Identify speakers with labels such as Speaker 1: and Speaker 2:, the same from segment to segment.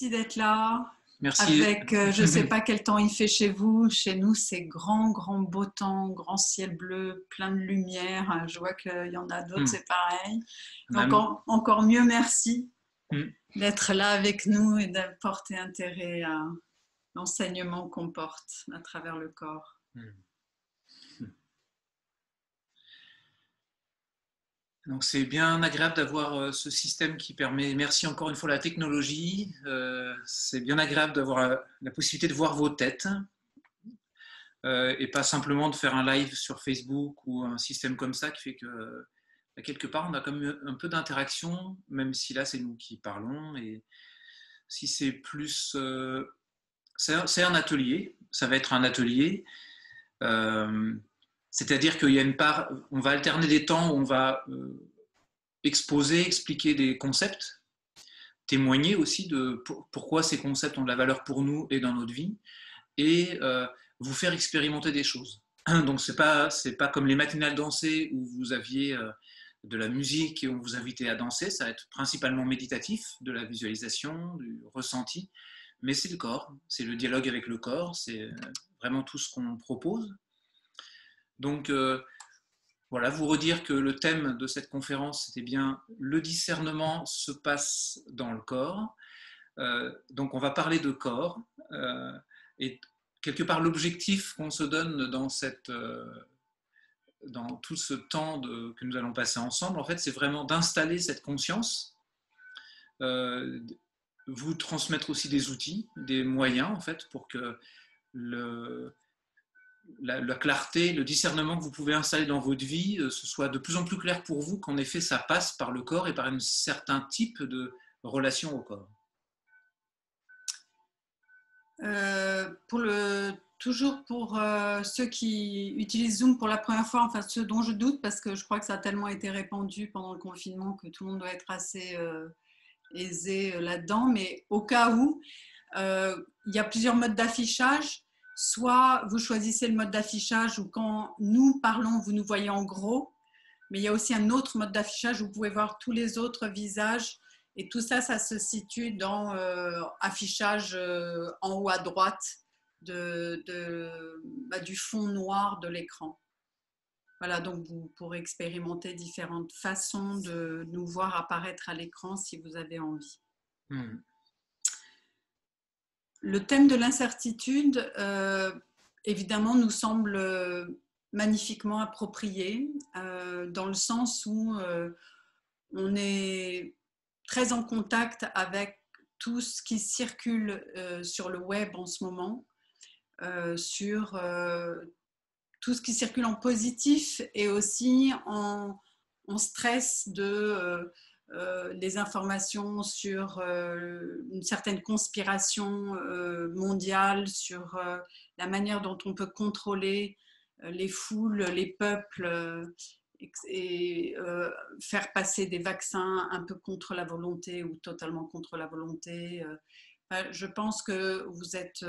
Speaker 1: merci d'être là.
Speaker 2: Merci.
Speaker 1: Avec, je ne sais pas quel temps il fait chez vous. Chez nous, c'est grand, grand beau temps, grand ciel bleu, plein de lumière. Je vois qu'il y en a d'autres, c'est pareil. Donc, encore mieux, merci d'être là avec nous et d'apporter intérêt à l'enseignement qu'on porte à travers le corps.
Speaker 2: Donc c'est bien agréable d'avoir ce système qui permet, merci encore une fois la technologie, c'est bien agréable d'avoir la possibilité de voir vos têtes et pas simplement de faire un live sur Facebook ou un système comme ça qui fait que quelque part on a quand même un peu d'interaction, même si là c'est nous qui parlons. Et si c'est plus... c'est un atelier, ça va être un atelier. C'est-à-dire qu'il y a une part, on va alterner des temps où on va exposer, expliquer des concepts, témoigner aussi de pourquoi ces concepts ont de la valeur pour nous et dans notre vie, et vous faire expérimenter des choses. Donc c'est pas comme les matinales dansées où vous aviez de la musique et on vous invitait à danser, ça va être principalement méditatif, de la visualisation, du ressenti, mais c'est le corps, c'est le dialogue avec le corps, c'est vraiment tout ce qu'on propose. Donc voilà, vous redire que le thème de cette conférence, c'était bien le discernement se passe dans le corps. Donc on va parler de corps et quelque part l'objectif qu'on se donne dans tout ce temps que nous allons passer ensemble, en fait, c'est vraiment d'installer cette conscience, vous transmettre aussi des outils, des moyens en fait pour que la clarté, le discernement que vous pouvez installer dans votre vie, ce soit de plus en plus clair pour vous qu'en effet ça passe par le corps et par un certain type de relation au corps.
Speaker 1: Toujours pour ceux qui utilisent Zoom pour la première fois, enfin ceux dont je doute parce que je crois que ça a tellement été répandu pendant le confinement que tout le monde doit être assez aisé là-dedans, mais au cas où, il y a plusieurs modes d'affichage. Soit vous choisissez le mode d'affichage où quand nous parlons, vous nous voyez en gros, mais il y a aussi un autre mode d'affichage où vous pouvez voir tous les autres visages et tout ça, ça se situe dans affichage en haut à droite du fond noir de l'écran. Voilà, donc vous pourrez expérimenter différentes façons de nous voir apparaître à l'écran si vous avez envie. Le thème de l'incertitude, évidemment, nous semble magnifiquement approprié, dans le sens où on est très en contact avec tout ce qui circule sur le web en ce moment, sur tout ce qui circule en positif et aussi en stress de les informations sur une certaine conspiration mondiale, sur la manière dont on peut contrôler les foules, les peuples et faire passer des vaccins un peu contre la volonté ou totalement contre la volonté. Je pense que vous êtes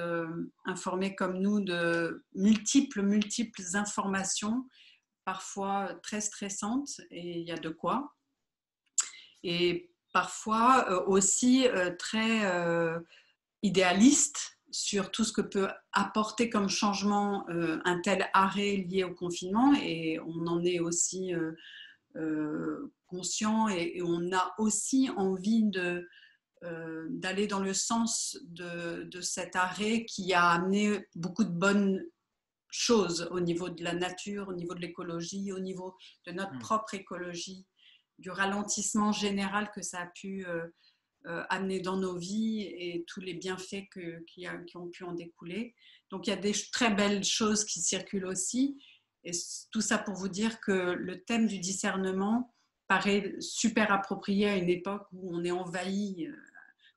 Speaker 1: informés comme nous de multiples informations, parfois très stressantes, et il y a de quoi. Et parfois aussi très idéalistes sur tout ce que peut apporter comme changement un tel arrêt lié au confinement. Et on en est aussi conscient et on a aussi envie d'aller dans le sens de cet arrêt qui a amené beaucoup de bonnes choses au niveau de la nature, au niveau de l'écologie, au niveau de notre propre écologie, du ralentissement général que ça a pu amener dans nos vies et tous les bienfaits qui ont pu en découler. Donc il y a des très belles choses qui circulent aussi. Et tout ça pour vous dire que le thème du discernement paraît super approprié à une époque où on est envahi,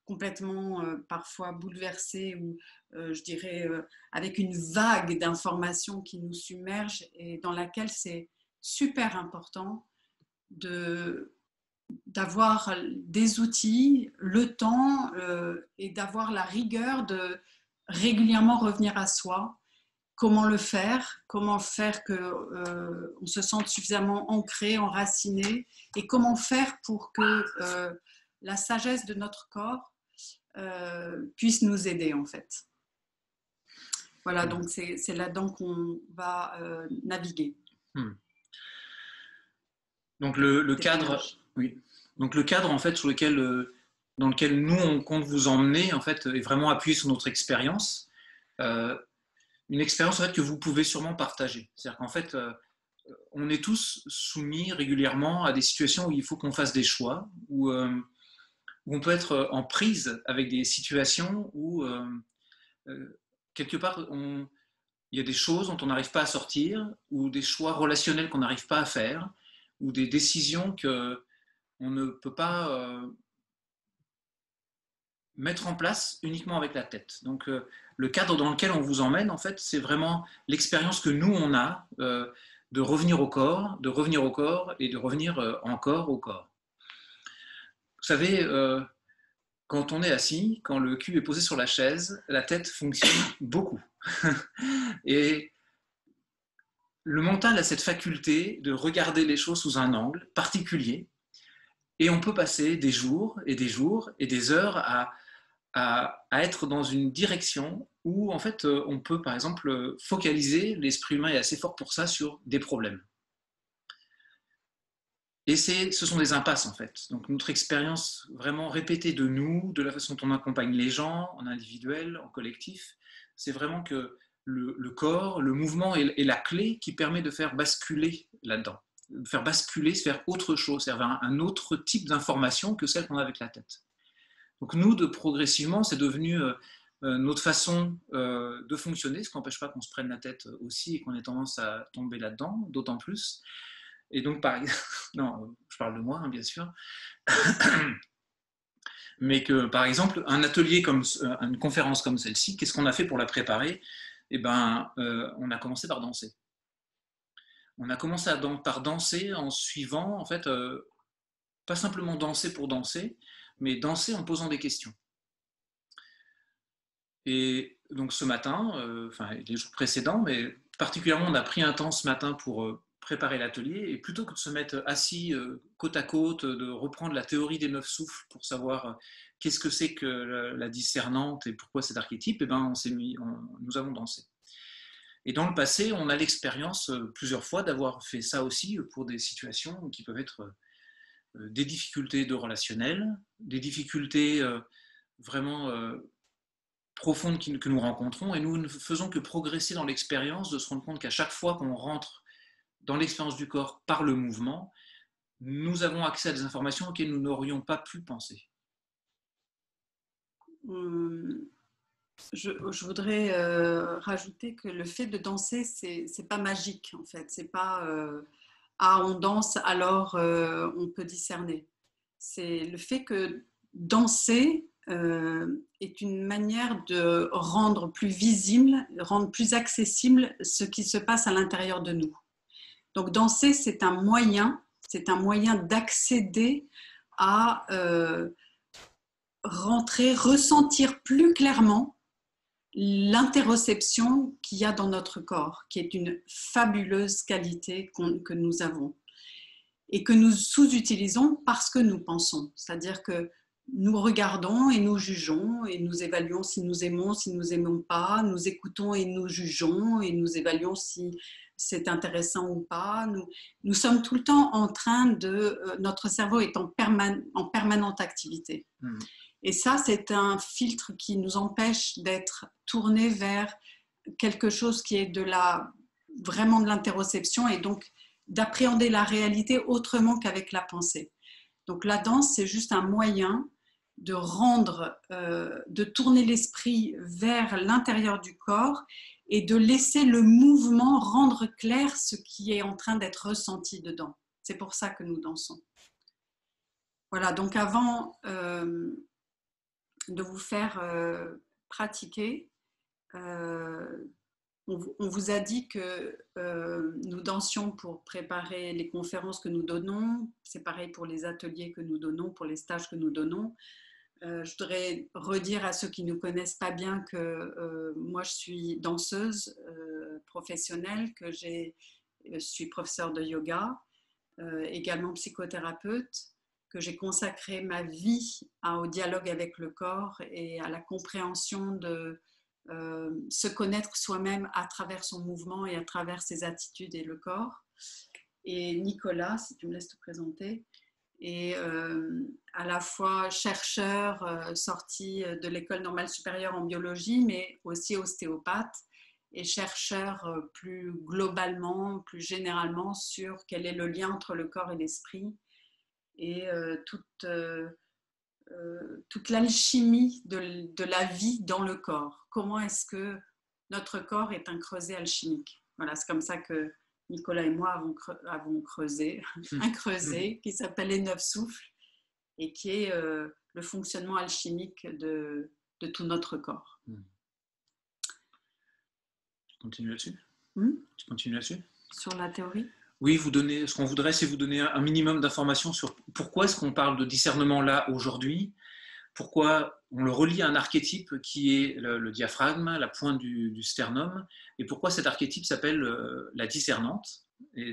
Speaker 1: complètement parfois bouleversé ou je dirais avec une vague d'informations qui nous submerge et dans laquelle c'est super important d'avoir des outils, le temps et d'avoir la rigueur de régulièrement revenir à soi. Comment faire que on se sente suffisamment ancré, enraciné, et comment faire pour que la sagesse de notre corps puisse nous aider en fait. Voilà, donc c'est là-dedans qu'on va naviguer.
Speaker 2: Donc le cadre, oui. Donc le cadre en fait dans lequel nous on compte vous emmener en fait est vraiment appuyé sur notre expérience, une expérience en fait que vous pouvez sûrement partager. C'est-à-dire qu'en fait on est tous soumis régulièrement à des situations où il faut qu'on fasse des choix, où on peut être en prise avec des situations où quelque part il y a des choses dont on n'arrive pas à sortir, ou des choix relationnels qu'on n'arrive pas à faire, ou des décisions qu'on ne peut pas mettre en place uniquement avec la tête. Donc le cadre dans lequel on vous emmène, en fait, c'est vraiment l'expérience que nous, on a de revenir au corps, de revenir au corps et de revenir encore au corps. Vous savez, quand on est assis, quand le cul est posé sur la chaise, la tête fonctionne beaucoup. Et le mental a cette faculté de regarder les choses sous un angle particulier, et on peut passer des jours et des jours et des heures à être dans une direction où en fait on peut par exemple focaliser, l'esprit humain est assez fort pour ça, sur des problèmes. Et ce sont des impasses en fait. Donc notre expérience vraiment répétée de nous, de la façon dont on accompagne les gens, en individuel, en collectif, c'est vraiment que le corps, le mouvement est la clé qui permet de faire basculer là-dedans, de faire basculer, vers autre chose, vers un autre type d'information que celle qu'on a avec la tête. Donc nous, progressivement, c'est devenu notre façon de fonctionner, ce qui n'empêche pas qu'on se prenne la tête aussi et qu'on ait tendance à tomber là-dedans, d'autant plus. Et donc, par exemple, non, je parle de moi, hein, bien sûr, mais que, par exemple, un atelier comme une conférence comme celle-ci, qu'est-ce qu'on a fait pour la préparer? Eh ben, on a commencé par danser. On a commencé par danser en suivant, en fait, pas simplement danser pour danser, mais danser en posant des questions. Et donc ce matin, enfin les jours précédents, mais particulièrement on a pris un temps ce matin pour préparer l'atelier, et plutôt que de se mettre assis côte à côte, de reprendre la théorie des 9 souffles pour savoir qu'est-ce que c'est que la discernante et pourquoi cet archétype, et ben nous avons dansé. Et dans le passé, on a l'expérience plusieurs fois d'avoir fait ça aussi pour des situations qui peuvent être des difficultés de relationnel, des difficultés vraiment profondes que nous rencontrons, et nous ne faisons que progresser dans l'expérience, de se rendre compte qu'à chaque fois qu'on rentre dans l'expérience du corps par le mouvement, nous avons accès à des informations auxquelles nous n'aurions pas pu penser.
Speaker 1: Je voudrais rajouter que le fait de danser, c'est pas magique en fait. C'est pas on danse alors on peut discerner. C'est le fait que danser est une manière de rendre plus visible, rendre plus accessible ce qui se passe à l'intérieur de nous. Donc danser, c'est un moyen d'accéder à rentrer, ressentir plus clairement l'interoception qu'il y a dans notre corps, qui est une fabuleuse qualité que nous avons et que nous sous-utilisons parce que nous pensons. C'est-à-dire que nous regardons et nous jugeons et nous évaluons si nous aimons pas, nous écoutons et nous jugeons et nous évaluons si c'est intéressant ou pas. Nous sommes tout le temps en train de... notre cerveau est en permanente activité. Et ça, c'est un filtre qui nous empêche d'être tourné vers quelque chose qui est vraiment de l'interoception, et donc d'appréhender la réalité autrement qu'avec la pensée. Donc la danse, c'est juste un moyen de de tourner l'esprit vers l'intérieur du corps et de laisser le mouvement rendre clair ce qui est en train d'être ressenti dedans. C'est pour ça que nous dansons. Voilà, donc avant de vous faire pratiquer, on vous a dit que nous dansions pour préparer les conférences que nous donnons. C'est pareil pour les ateliers que nous donnons, pour les stages que nous donnons. Je voudrais redire à ceux qui ne connaissent pas bien que moi je suis danseuse professionnelle, que je suis professeure de yoga, également psychothérapeute, que j'ai consacré ma vie au dialogue avec le corps et à la compréhension de se connaître soi-même à travers son mouvement et à travers ses attitudes et le corps. Et Nicolas, si tu me laisses te présenter, est à la fois chercheur sorti de l'école normale supérieure en biologie, mais aussi ostéopathe, et chercheur plus globalement, plus généralement sur quel est le lien entre le corps et l'esprit et toute l'alchimie de la vie dans le corps. Comment est-ce que notre corps est un creuset alchimique? Voilà, c'est comme ça que Nicolas et moi avons creusé un creuset qui s'appelle les 9 souffles et qui est le fonctionnement alchimique de tout notre corps.
Speaker 2: Tu continues là-dessus? Tu continues là-dessus?
Speaker 1: Sur la théorie?
Speaker 2: Oui, ce qu'on voudrait, c'est vous donner un minimum d'informations sur pourquoi est-ce qu'on parle de discernement là aujourd'hui, pourquoi on le relie à un archétype qui est le diaphragme, la pointe du sternum, et pourquoi cet archétype s'appelle la discernante, et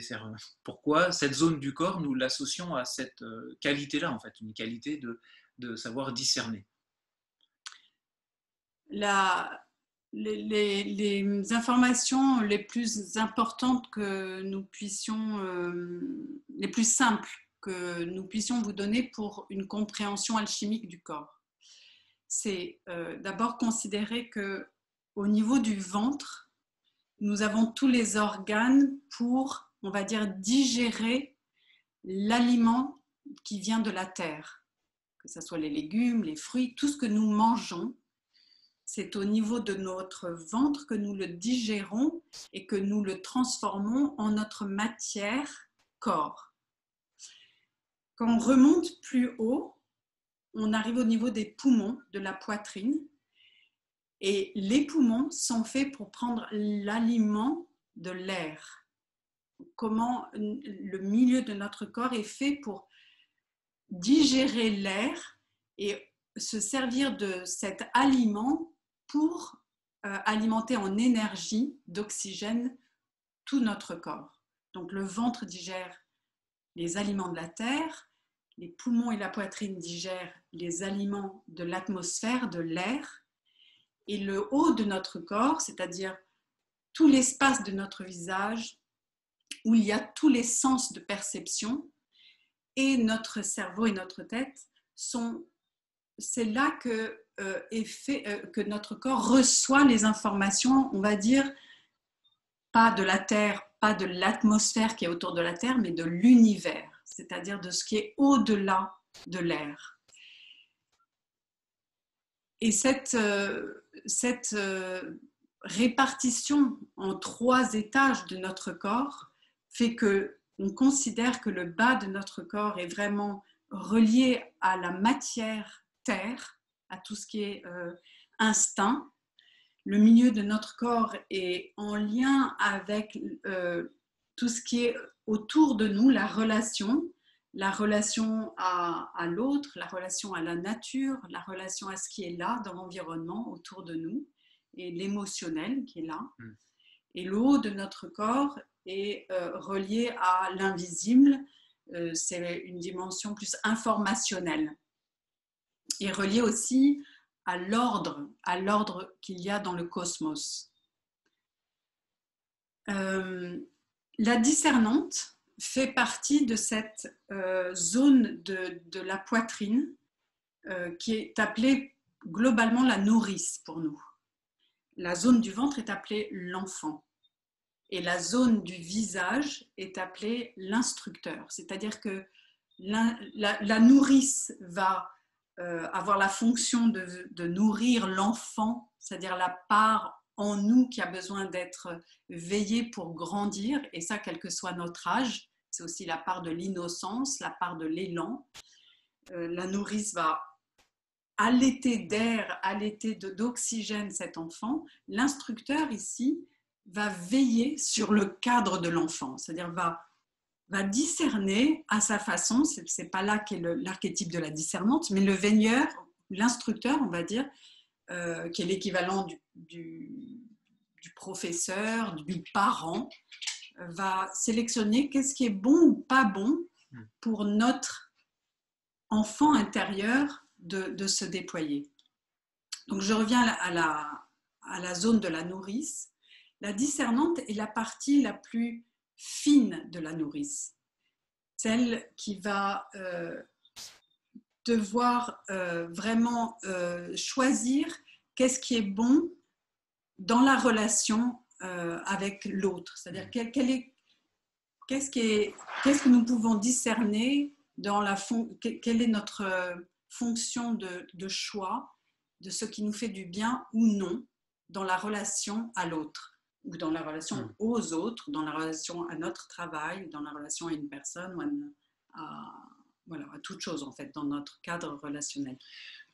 Speaker 2: pourquoi cette zone du corps, nous l'associons à cette qualité-là, en fait, une qualité de savoir discerner.
Speaker 1: Les informations les plus importantes que nous puissions, les plus simples que nous puissions vous donner pour une compréhension alchimique du corps, c'est d'abord considérer qu'au niveau du ventre, nous avons tous les organes pour, on va dire, digérer l'aliment qui vient de la terre, que ce soit les légumes, les fruits, tout ce que nous mangeons. C'est au niveau de notre ventre que nous le digérons et que nous le transformons en notre matière corps. Quand on remonte plus haut, on arrive au niveau des poumons, de la poitrine. Et les poumons sont faits pour prendre l'aliment de l'air. Comment le milieu de notre corps est fait pour digérer l'air et se servir de cet aliment pour alimenter en énergie d'oxygène tout notre corps. Donc le ventre digère les aliments de la terre, les poumons et la poitrine digèrent les aliments de l'atmosphère, de l'air, et le haut de notre corps, c'est-à-dire tout l'espace de notre visage où il y a tous les sens de perception, et notre cerveau et notre tête c'est là que notre corps reçoit les informations, on va dire, pas de la Terre, pas de l'atmosphère qui est autour de la Terre, mais de l'univers, c'est-à-dire de ce qui est au-delà de l'air. Et cette répartition en 3 étages de notre corps fait qu'on considère que le bas de notre corps est vraiment relié à la matière terre, à tout ce qui est instinct. Le milieu de notre corps est en lien avec tout ce qui est autour de nous, la relation à l'autre, la relation à la nature, la relation à ce qui est là dans l'environnement autour de nous, et l'émotionnel qui est là. Et le haut de notre corps est relié à l'invisible, c'est une dimension plus informationnelle, et relié aussi à l'ordre qu'il y a dans le cosmos. La discernante fait partie de cette zone de la poitrine qui est appelée globalement la nourrice pour nous. La zone du ventre est appelée l'enfant. Et la zone du visage est appelée l'instructeur. C'est-à-dire que la nourrice va avoir la fonction de nourrir l'enfant, c'est-à-dire la part en nous qui a besoin d'être veillée pour grandir, et ça, quel que soit notre âge. C'est aussi la part de l'innocence, la part de l'élan. La nourrice va allaiter d'air, allaiter d'oxygène cet enfant. L'instructeur ici va veiller sur le cadre de l'enfant, c'est-à-dire va discerner à sa façon, c'est pas là qu'est l'archétype de la discernante, mais le veigneur, l'instructeur, on va dire, qui est l'équivalent du professeur, du parent, va sélectionner qu'est-ce qui est bon ou pas bon pour notre enfant intérieur de se déployer. Donc je reviens à la zone de la nourrice. La discernante est la partie la plus fine de la nourrice, celle qui va devoir vraiment choisir qu'est-ce qui est bon dans la relation avec l'autre. C'est-à-dire qu'est-ce que nous pouvons discerner dans quelle est notre fonction de choix de ce qui nous fait du bien ou non dans la relation à l'autre, ou dans la relation aux autres, dans la relation à notre travail, dans la relation à une personne, ou à toute chose en fait, dans notre cadre relationnel.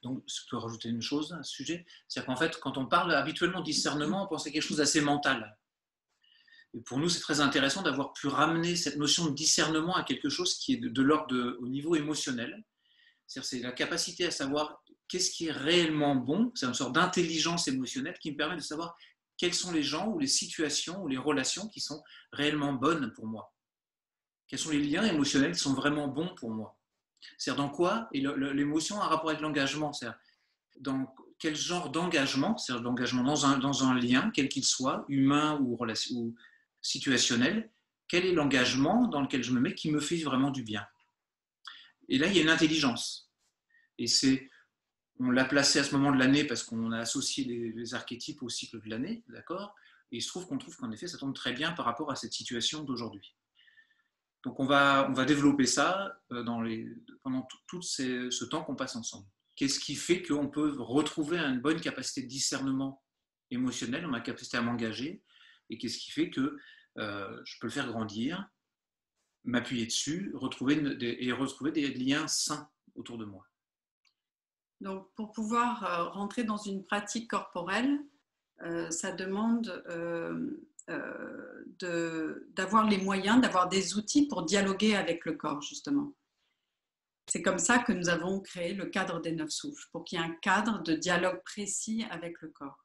Speaker 2: Donc, je peux rajouter une chose à ce sujet, c'est-à-dire qu'en fait, quand on parle habituellement de discernement, on pense à quelque chose d'assez mental. Et pour nous, c'est très intéressant d'avoir pu ramener cette notion de discernement à quelque chose qui est de l'ordre au niveau émotionnel. C'est la capacité à savoir qu'est-ce qui est réellement bon, c'est une sorte d'intelligence émotionnelle qui me permet de savoir quels sont les gens ou les situations ou les relations qui sont réellement bonnes pour moi. Quels sont les liens émotionnels qui sont vraiment bons pour moi. C'est-à-dire dans quoi, et l'émotion a un rapport avec l'engagement, c'est-à-dire dans quel genre d'engagement, c'est-à-dire l'engagement dans un lien, quel qu'il soit, humain ou situationnel, quel est l'engagement dans lequel je me mets qui me fait vraiment du bien. Et là, il y a une intelligence. Et on l'a placé à ce moment de l'année parce qu'on a associé les archétypes au cycle de l'année, d'accord ? Et il se trouve qu'en effet, ça tombe très bien par rapport à cette situation d'aujourd'hui. Donc on va développer ça pendant tout ce temps qu'on passe ensemble. Qu'est-ce qui fait qu'on peut retrouver une bonne capacité de discernement émotionnel, ma capacité à m'engager, et qu'est-ce qui fait que je peux le faire grandir, m'appuyer dessus, retrouver des liens sains autour de moi.
Speaker 1: Donc, pour pouvoir rentrer dans une pratique corporelle, ça demande d'avoir les moyens, d'avoir des outils pour dialoguer avec le corps, justement. C'est comme ça que nous avons créé le cadre des 9 souffles, pour qu'il y ait un cadre de dialogue précis avec le corps.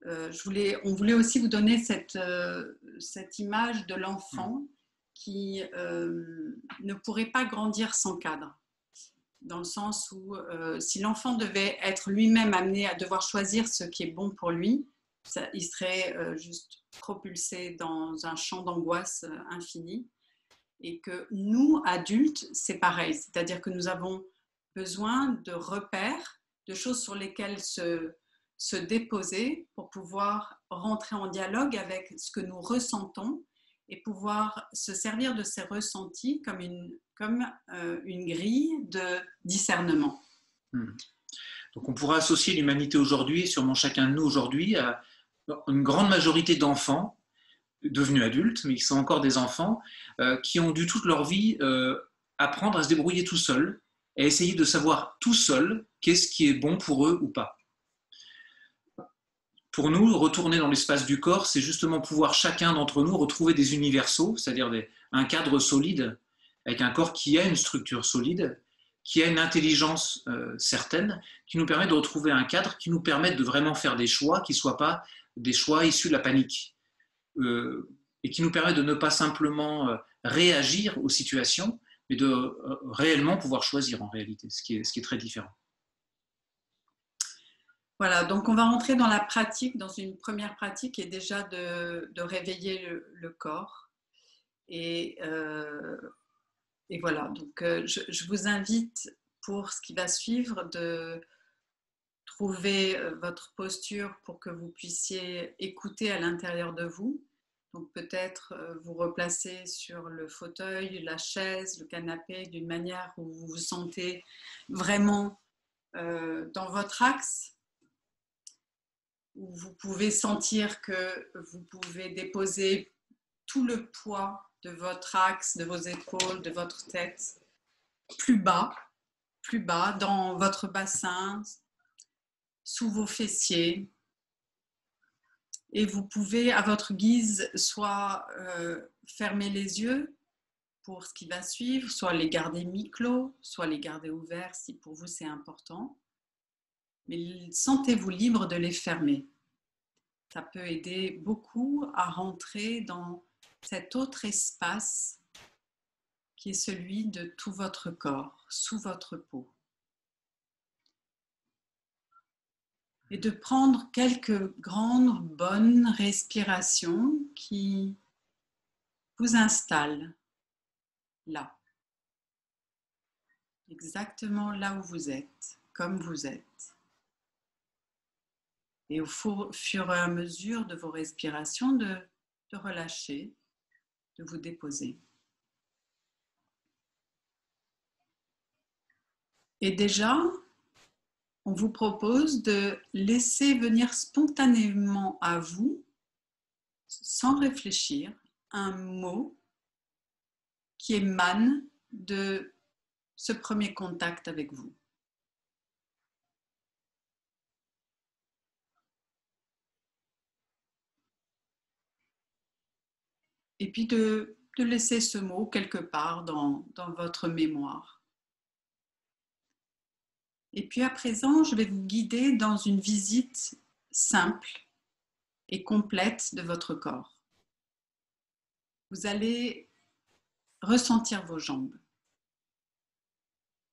Speaker 1: On voulait aussi vous donner cette image de l'enfant qui ne pourrait pas grandir sans cadre. Dans le sens où si l'enfant devait être lui-même amené à devoir choisir ce qui est bon pour lui, il serait juste propulsé dans un champ d'angoisse infini. Et que nous, adultes, c'est pareil. C'est-à-dire que nous avons besoin de repères, de choses sur lesquelles se déposer pour pouvoir rentrer en dialogue avec ce que nous ressentons et pouvoir se servir de ces ressentis comme une grille de discernement.
Speaker 2: Donc on pourra associer l'humanité aujourd'hui, sûrement chacun de nous aujourd'hui, à une grande majorité d'enfants devenus adultes, mais qui sont encore des enfants, qui ont dû toute leur vie apprendre à se débrouiller tout seuls et essayer de savoir tout seuls qu'est-ce qui est bon pour eux ou pas. Pour nous, retourner dans l'espace du corps, c'est justement pouvoir chacun d'entre nous retrouver des universaux, c'est-à-dire un cadre solide, avec un corps qui a une structure solide, qui a une intelligence certaine, qui nous permet de retrouver un cadre qui nous permette de vraiment faire des choix qui ne soient pas des choix issus de la panique, et qui nous permet de ne pas simplement réagir aux situations, mais de réellement pouvoir choisir en réalité, ce qui est très différent.
Speaker 1: Voilà, donc on va rentrer dans la pratique, dans une première pratique qui est déjà de réveiller le corps. Et voilà, donc je vous invite pour ce qui va suivre de trouver votre posture pour que vous puissiez écouter à l'intérieur de vous. Donc peut-être vous replacer sur le fauteuil, la chaise, le canapé d'une manière où vous vous sentez vraiment dans votre axe, où vous pouvez sentir que vous pouvez déposer tout le poids de votre axe, de vos épaules, de votre tête plus bas dans votre bassin, sous vos fessiers. Et vous pouvez, à votre guise, soit fermer les yeux pour ce qui va suivre, soit les garder mi-clos, soit les garder ouverts si pour vous c'est important. Mais sentez-vous libre de les fermer. Ça peut aider beaucoup à rentrer dans cet autre espace qui est celui de tout votre corps, sous votre peau. Et de prendre quelques grandes, bonnes respirations qui vous installent là, exactement là où vous êtes, comme vous êtes. Et au fur et à mesure de vos respirations, de relâcher, de vous déposer. Et déjà, on vous propose de laisser venir spontanément à vous, sans réfléchir, un mot qui émane de ce premier contact avec vous. Et puis de laisser ce mot quelque part dans votre mémoire. Et puis à présent, je vais vous guider dans une visite simple et complète de votre corps. Vous allez ressentir vos jambes.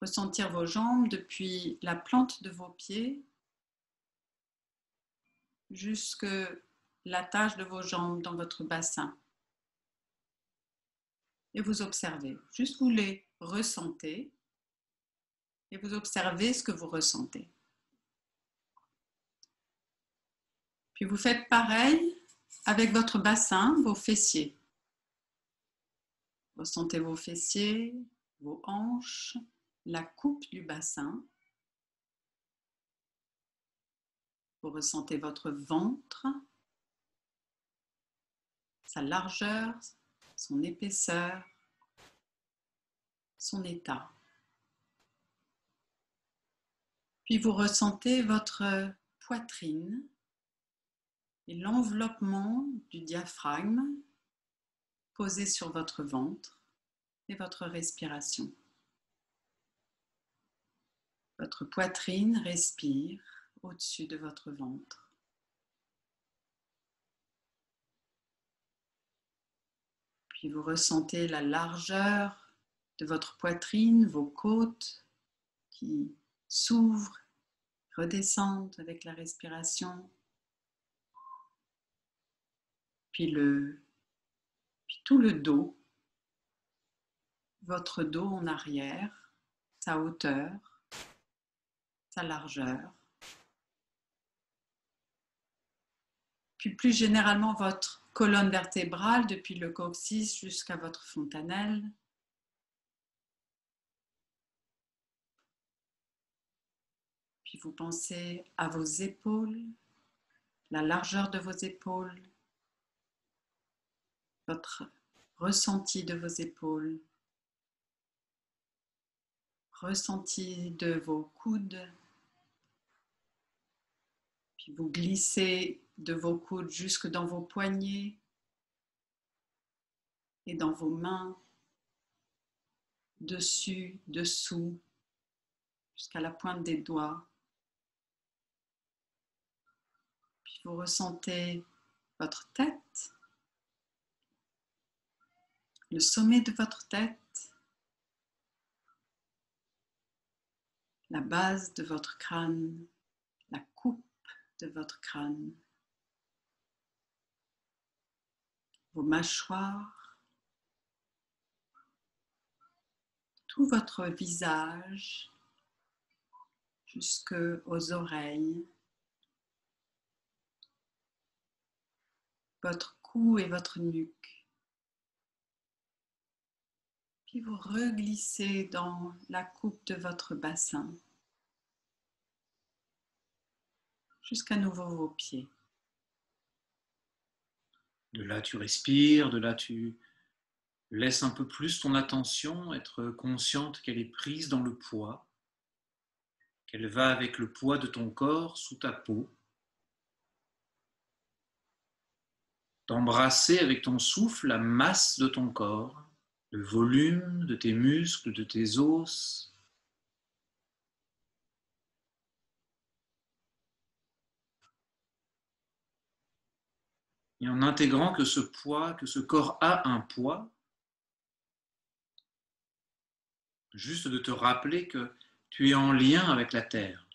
Speaker 1: Ressentir vos jambes depuis la plante de vos pieds jusque l'attache de vos jambes dans votre bassin. Et vous observez, juste vous les ressentez et vous observez ce que vous ressentez. Puis vous faites pareil avec votre bassin, vos fessiers. Ressentez vos fessiers, vos hanches, la coupe du bassin. Vous ressentez votre ventre, sa largeur, son épaisseur, son état. Puis vous ressentez votre poitrine et l'enveloppement du diaphragme posé sur votre ventre et votre respiration. Votre poitrine respire au-dessus de votre ventre. Puis vous ressentez la largeur de votre poitrine, vos côtes qui s'ouvrent, redescendent avec la respiration. Puis tout le dos, votre dos en arrière, sa hauteur, sa largeur. Puis plus généralement votre colonne vertébrale depuis le coccyx jusqu'à votre fontanelle. Puis vous pensez à vos épaules, la largeur de vos épaules, votre ressenti de vos épaules, ressenti de vos coudes. Puis vous glissez de vos coudes jusque dans vos poignets et dans vos mains, dessus, dessous, jusqu'à la pointe des doigts. Puis vous ressentez votre tête, le sommet de votre tête, la base de votre crâne, la coupe de votre crâne, vos mâchoires, tout votre visage jusqu'aux oreilles, votre cou et votre nuque. Puis vous reglissez dans la coupe de votre bassin jusqu'à nouveau vos pieds.
Speaker 2: De là, tu respires, de là, tu laisses un peu plus ton attention être consciente qu'elle est prise dans le poids, qu'elle va avec le poids de ton corps sous ta peau. D'embrasser avec ton souffle la masse de ton corps, le volume de tes muscles, de tes os. Et en intégrant que ce poids, que ce corps a un poids, juste de te rappeler que tu es en lien avec la Terre.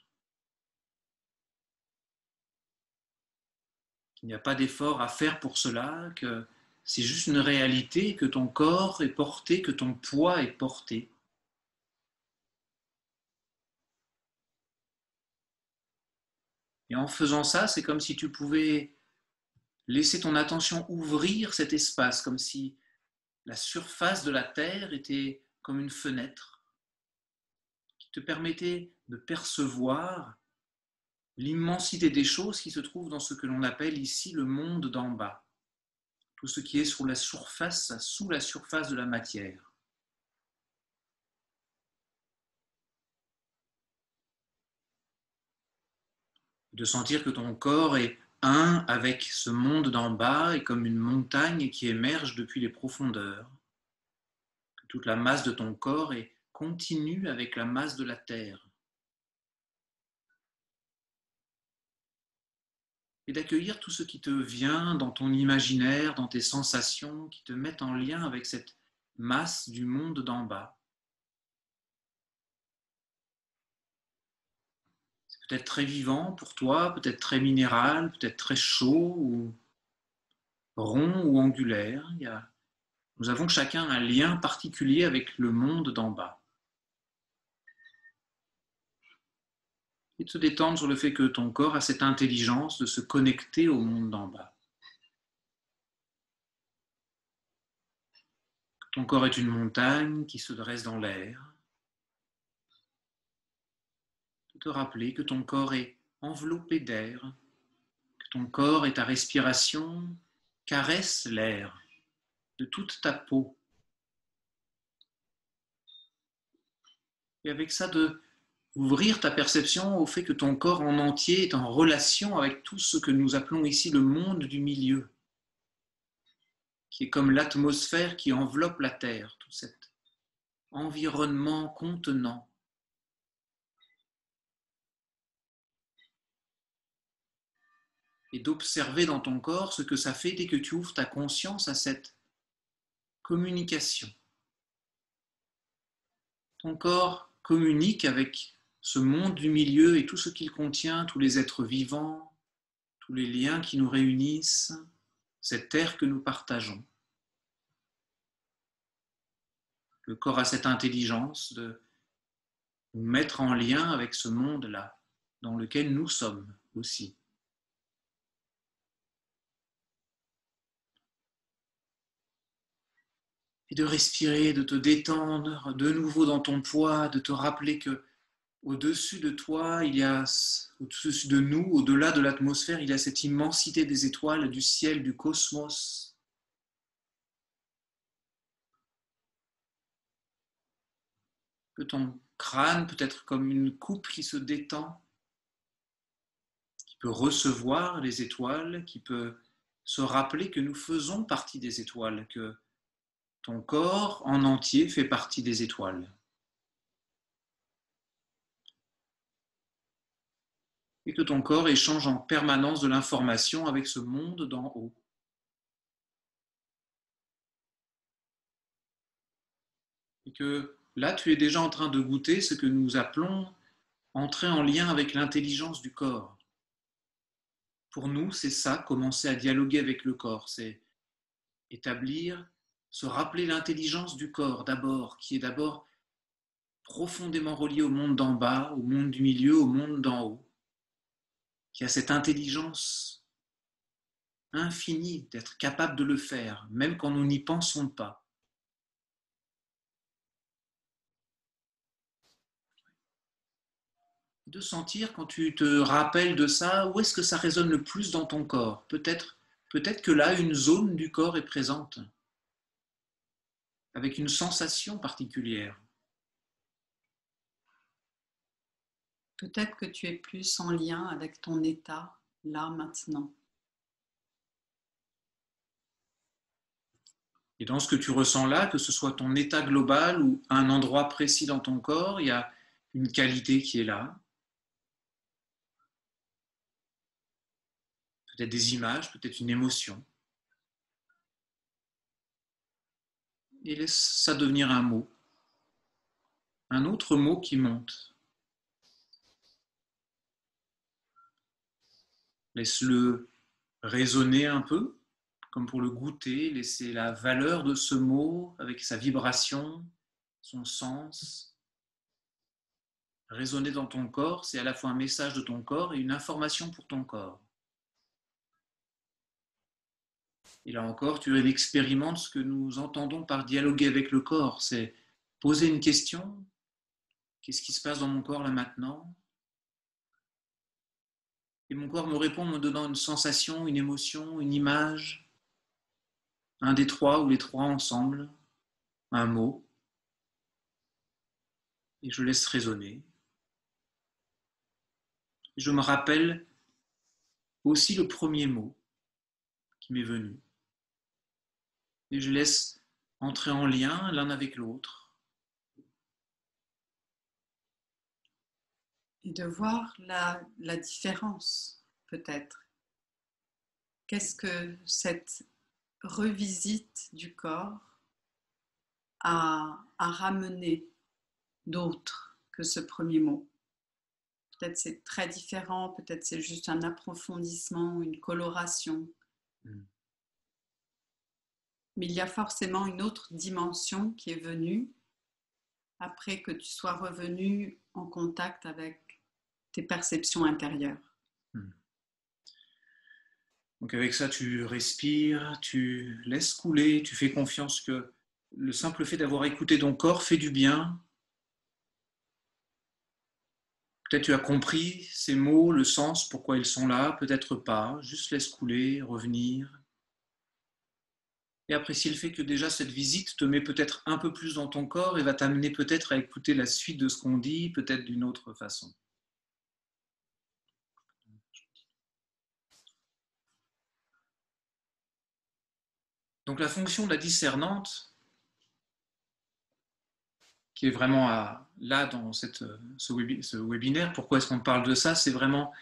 Speaker 2: Il n'y a pas d'effort à faire pour cela, que c'est juste une réalité, que ton corps est porté, que ton poids est porté. Et en faisant ça, c'est comme si tu pouvais laisser ton attention ouvrir cet espace, comme si la surface de la Terre était comme une fenêtre qui te permettait de percevoir l'immensité des choses qui se trouvent dans ce que l'on appelle ici le monde d'en bas, tout ce qui est sous la surface de la matière. De sentir que ton corps est un avec ce monde d'en bas et comme une montagne qui émerge depuis les profondeurs, que toute la masse de ton corps est continue avec la masse de la terre. Et d'accueillir tout ce qui te vient dans ton imaginaire, dans tes sensations, qui te mettent en lien avec cette masse du monde d'en bas. C'est peut-être très vivant pour toi, peut-être très minéral, peut-être très chaud, ou rond ou angulaire. Nous avons chacun un lien particulier avec le monde d'en bas. Et de se détendre sur le fait que ton corps a cette intelligence de se connecter au monde d'en bas. Ton corps est une montagne qui se dresse dans l'air. De te rappeler que ton corps est enveloppé d'air, que ton corps et ta respiration caressent l'air de toute ta peau. Et avec ça, de ouvrir ta perception au fait que ton corps en entier est en relation avec tout ce que nous appelons ici le monde du milieu, qui est comme l'atmosphère qui enveloppe la Terre, tout cet environnement contenant. Et d'observer dans ton corps ce que ça fait dès que tu ouvres ta conscience à cette communication. Ton corps communique avec ce monde du milieu et tout ce qu'il contient, tous les êtres vivants, tous les liens qui nous réunissent, cette terre que nous partageons. Le corps a cette intelligence de nous mettre en lien avec ce monde-là, dans lequel nous sommes aussi. Et de respirer, de te détendre de nouveau dans ton poids, de te rappeler que au-dessus de toi, au-dessus de nous, au-delà de l'atmosphère, il y a cette immensité des étoiles, du ciel, du cosmos. Que ton crâne peut être comme une coupe qui se détend, qui peut recevoir les étoiles, qui peut se rappeler que nous faisons partie des étoiles, que ton corps en entier fait partie des étoiles. Et que ton corps échange en permanence de l'information avec ce monde d'en haut. Et que là, tu es déjà en train de goûter ce que nous appelons entrer en lien avec l'intelligence du corps. Pour nous, c'est ça, commencer à dialoguer avec le corps, c'est établir, se rappeler l'intelligence du corps d'abord, qui est d'abord profondément reliée au monde d'en bas, au monde du milieu, au monde d'en haut, qui a cette intelligence infinie d'être capable de le faire, même quand nous n'y pensons pas. De sentir quand tu te rappelles de ça, où est-ce que ça résonne le plus dans ton corps. Peut-être que là, une zone du corps est présente, avec une sensation particulière.
Speaker 1: Peut-être que tu es plus en lien avec ton état, là, maintenant.
Speaker 2: Et dans ce que tu ressens là, que ce soit ton état global ou un endroit précis dans ton corps, il y a une qualité qui est là. Peut-être des images, peut-être une émotion. Et laisse ça devenir un mot. un autre mot qui monte. Laisse-le résonner un peu, comme pour le goûter, laisser la valeur de ce mot avec sa vibration, son sens, résonner dans ton corps. C'est à la fois un message de ton corps et une information pour ton corps. Et là encore, tu expérimentes ce que nous entendons par dialoguer avec le corps. C'est poser une question. Qu'est-ce qui se passe dans mon corps là maintenant? Et mon corps me répond en me donnant une sensation, une émotion, une image, un des trois ou les trois ensemble, un mot. Et je laisse résonner. Et je me rappelle aussi le premier mot qui m'est venu. Et je laisse entrer en lien l'un avec l'autre.
Speaker 1: Et de voir la différence, peut-être. Qu'est-ce que cette revisite du corps a ramené d'autre que ce premier mot? Peut-être c'est très différent, peut-être c'est juste un approfondissement, une coloration. Mais il y a forcément une autre dimension qui est venue après que tu sois revenu en contact avec tes perceptions intérieures.
Speaker 2: Donc avec ça, tu respires, tu laisses couler, tu fais confiance que le simple fait d'avoir écouté ton corps fait du bien. Peut-être tu as compris ces mots, le sens, pourquoi ils sont là, peut-être pas. Juste laisse couler, revenir. Et apprécier le fait que déjà cette visite te met peut-être un peu plus dans ton corps et va t'amener peut-être à écouter la suite de ce qu'on dit, peut-être d'une autre façon. Donc la fonction de la discernante, qui est vraiment là dans ce webinaire, pourquoi est-ce qu'on parle de ça? C'est vraiment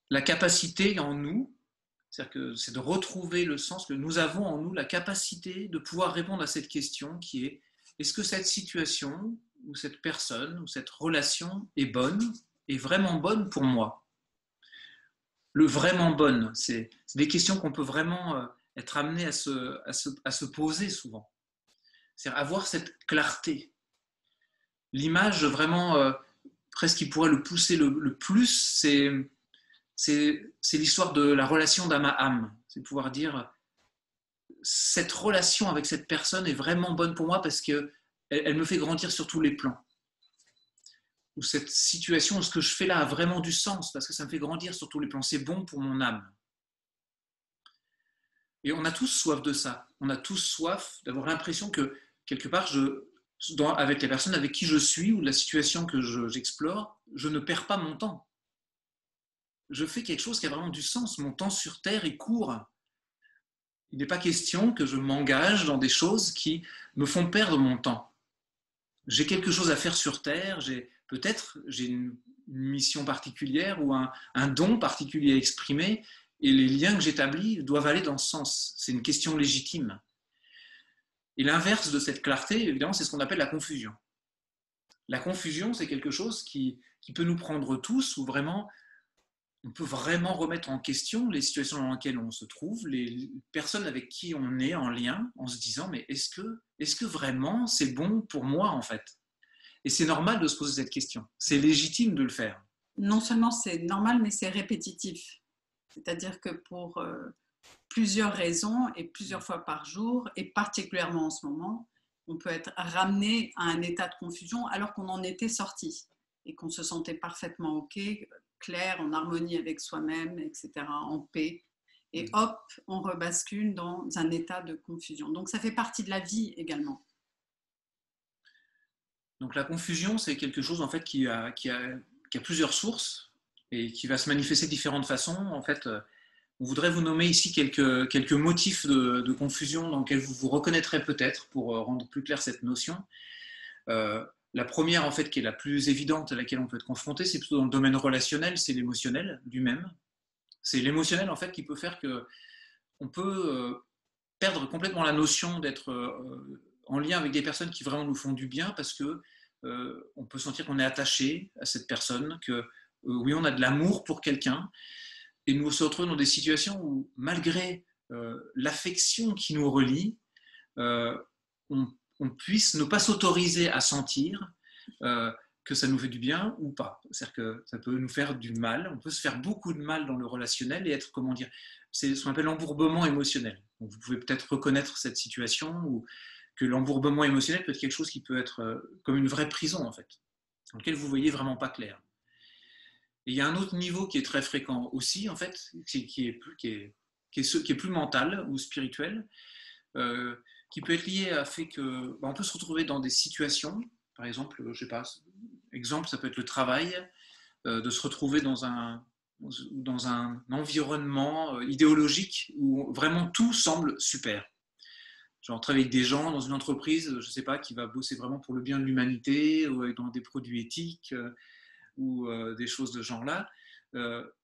Speaker 2: la capacité en nous, c'est-à-dire que c'est de retrouver le sens que nous avons en nous, la capacité de pouvoir répondre à cette question qui est: est-ce que cette situation ou cette personne ou cette relation est bonne, est vraiment bonne pour moi? Le vraiment bonne, c'est des questions qu'on peut vraiment être amené à se poser souvent. C'est-à-dire avoir cette clarté. L'image vraiment, presque qui pourrait le pousser le plus, c'est l'histoire de la relation d'âme à âme. C'est pouvoir dire, cette relation avec cette personne est vraiment bonne pour moi parce qu'elle me fait grandir sur tous les plans. Ou cette situation, ce que je fais là a vraiment du sens parce que ça me fait grandir sur tous les plans. C'est bon pour mon âme. Et on a tous soif de ça. On a tous soif d'avoir l'impression que, quelque part, avec les personnes avec qui je suis ou la situation que j'explore, je ne perds pas mon temps. Je fais quelque chose qui a vraiment du sens. Mon temps sur Terre est court. Il n'est pas question que je m'engage dans des choses qui me font perdre mon temps. J'ai quelque chose à faire sur Terre, peut-être j'ai une mission particulière ou un don particulier à exprimer, et les liens que j'établis doivent aller dans ce sens. C'est une question légitime. Et l'inverse de cette clarté, évidemment, c'est ce qu'on appelle la confusion. La confusion, c'est quelque chose qui peut nous prendre tous, où vraiment, on peut vraiment remettre en question les situations dans lesquelles on se trouve, les personnes avec qui on est en lien, en se disant, mais est-ce que vraiment c'est bon pour moi, en fait? Et c'est normal de se poser cette question. C'est légitime de le faire.
Speaker 1: Non seulement c'est normal, mais c'est répétitif. C'est-à-dire que pour plusieurs raisons et plusieurs fois par jour, et particulièrement en ce moment, on peut être ramené à un état de confusion alors qu'on en était sorti et qu'on se sentait parfaitement OK, clair, en harmonie avec soi-même, etc., en paix. Et hop, on rebascule dans un état de confusion. Donc ça fait partie de la vie également.
Speaker 2: Donc la confusion, c'est quelque chose en fait qui a plusieurs sources et qui va se manifester de différentes façons. En fait, on voudrait vous nommer ici quelques motifs de confusion dans lesquels vous vous reconnaîtrez peut-être pour rendre plus claire cette notion. La première, en fait, qui est la plus évidente à laquelle on peut être confronté, c'est plutôt dans le domaine relationnel, c'est l'émotionnel lui-même. C'est l'émotionnel, en fait, qui peut faire qu'on peut perdre complètement la notion d'être en lien avec des personnes qui vraiment nous font du bien parce que on peut sentir qu'on est attaché à cette personne, que oui, on a de l'amour pour quelqu'un, et nous se retrouvons dans des situations où, malgré l'affection qui nous relie, on puisse ne pas s'autoriser à sentir que ça nous fait du bien ou pas. C'est-à-dire que ça peut nous faire du mal, on peut se faire beaucoup de mal dans le relationnel et être, comment dire, c'est ce qu'on appelle l'embourbement émotionnel. Donc vous pouvez peut-être reconnaître cette situation où que l'embourbement émotionnel peut être quelque chose qui peut être comme une vraie prison en fait, dans lequel vous voyez vraiment pas clair. Et il y a un autre niveau qui est très fréquent aussi en fait, qui est plus mental ou spirituel, qui peut être lié à fait que on peut se retrouver dans des situations, par exemple, je sais pas, exemple ça peut être le travail, de se retrouver dans un environnement idéologique où vraiment tout semble super. Genre travailler avec des gens dans une entreprise, je ne sais pas, qui va bosser vraiment pour le bien de l'humanité, ou dans des produits éthiques, ou des choses de ce genre-là.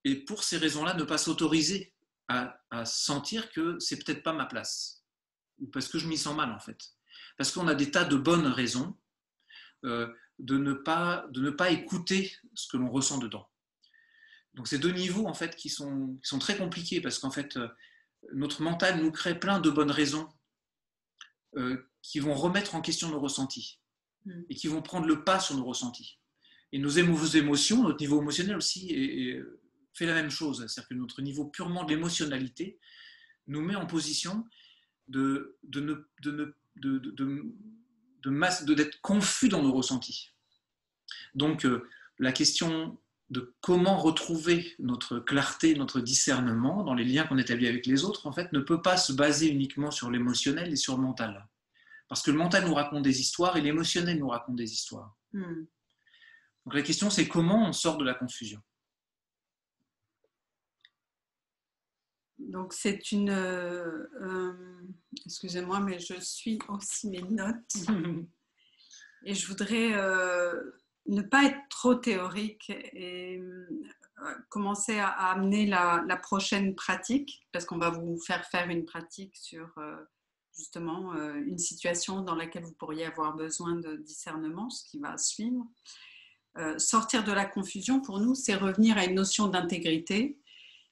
Speaker 2: Et pour ces raisons-là, ne pas s'autoriser à sentir que c'est peut-être pas ma place, ou parce que je m'y sens mal en fait. Parce qu'on a des tas de bonnes raisons de ne pas écouter ce que l'on ressent dedans. Donc ces deux niveaux en fait qui sont très compliqués parce qu'en fait notre mental nous crée plein de bonnes raisons qui vont remettre en question nos ressentis et qui vont prendre le pas sur nos ressentis. Et nos émotions, notre niveau émotionnel aussi fait la même chose. C'est-à-dire que notre niveau purement de l'émotionnalité nous met en position d'être confus dans nos ressentis. Donc la question de comment retrouver notre clarté, notre discernement dans les liens qu'on établit avec les autres, en fait, ne peut pas se baser uniquement sur l'émotionnel et sur le mental. Parce que le mental nous raconte des histoires et l'émotionnel nous raconte des histoires. Donc la question, c'est comment on sort de la confusion.
Speaker 1: Donc c'est une... excusez-moi, mais je suis aussi mes notes. Et je voudrais ne pas être trop théorique et commencer à amener la prochaine pratique, parce qu'on va vous faire une pratique sur justement une situation dans laquelle vous pourriez avoir besoin de discernement, ce qui va suivre. Sortir de la confusion, pour nous, c'est revenir à une notion d'intégrité.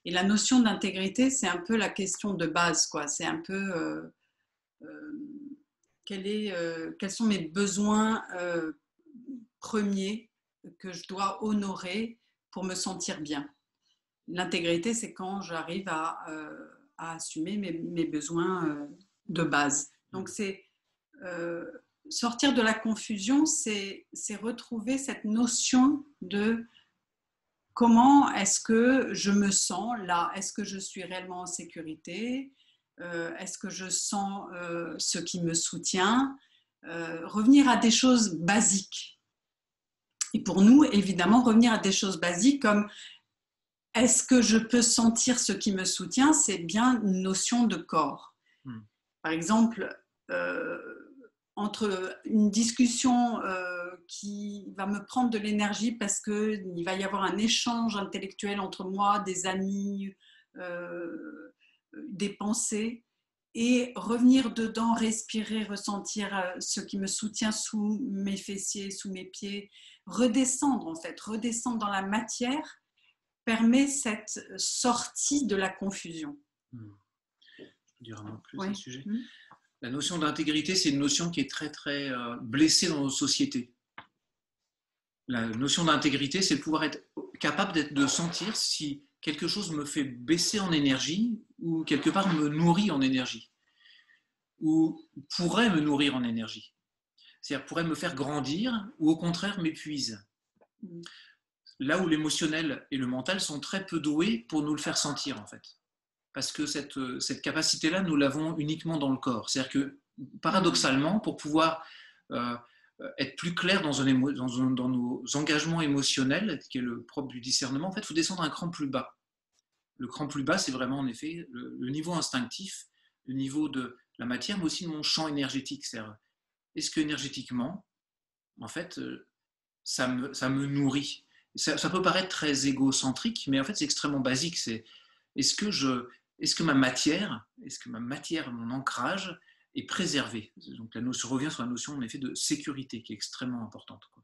Speaker 1: Et la notion d'intégrité, c'est un peu la question de base, quoi. C'est un peu quels sont mes besoins premiers que je dois honorer pour me sentir bien. L'intégrité, c'est quand j'arrive à assumer mes besoins de base. Donc, c'est sortir de la confusion, c'est retrouver cette notion de comment est-ce que je me sens là? Est-ce que je suis réellement en sécurité? Est-ce que je sens ce qui me soutient? Revenir à des choses basiques. Et pour nous, évidemment, revenir à des choses basiques comme est-ce que je peux sentir ce qui me soutient? C'est bien une notion de corps. Par exemple, entre une discussion qui va me prendre de l'énergie parce qu'il va y avoir un échange intellectuel entre moi, des amis, des pensées, et revenir dedans, respirer, ressentir ce qui me soutient sous mes fessiers, sous mes pieds, redescendre en fait, redescendre dans la matière permet cette sortie de la confusion.
Speaker 2: Je peux dire un mot plus à ce sujet. La notion d'intégrité, c'est une notion qui est très, très blessée dans nos sociétés. La notion d'intégrité, c'est pouvoir être capable de sentir si quelque chose me fait baisser en énergie ou quelque part me nourrit en énergie ou pourrait me nourrir en énergie. C'est-à-dire pourrait me faire grandir ou au contraire m'épuise. Là où l'émotionnel et le mental sont très peu doués pour nous le faire sentir en fait. Parce que cette capacité-là, nous l'avons uniquement dans le corps. C'est-à-dire que, paradoxalement, pour pouvoir être plus clair dans nos engagements émotionnels, qui est le propre du discernement, en fait, il faut descendre un cran plus bas. Le cran plus bas, c'est vraiment, en effet, le niveau instinctif, le niveau de la matière, mais aussi de mon champ énergétique. C'est-à-dire, est-ce que énergétiquement, en fait, ça me nourrit? Ça peut paraître très égocentrique, mais en fait, c'est extrêmement basique. Est-ce que ma matière, mon ancrage, et préserver. Donc la notion revient sur la notion en effet de sécurité qui est extrêmement importante, quoi.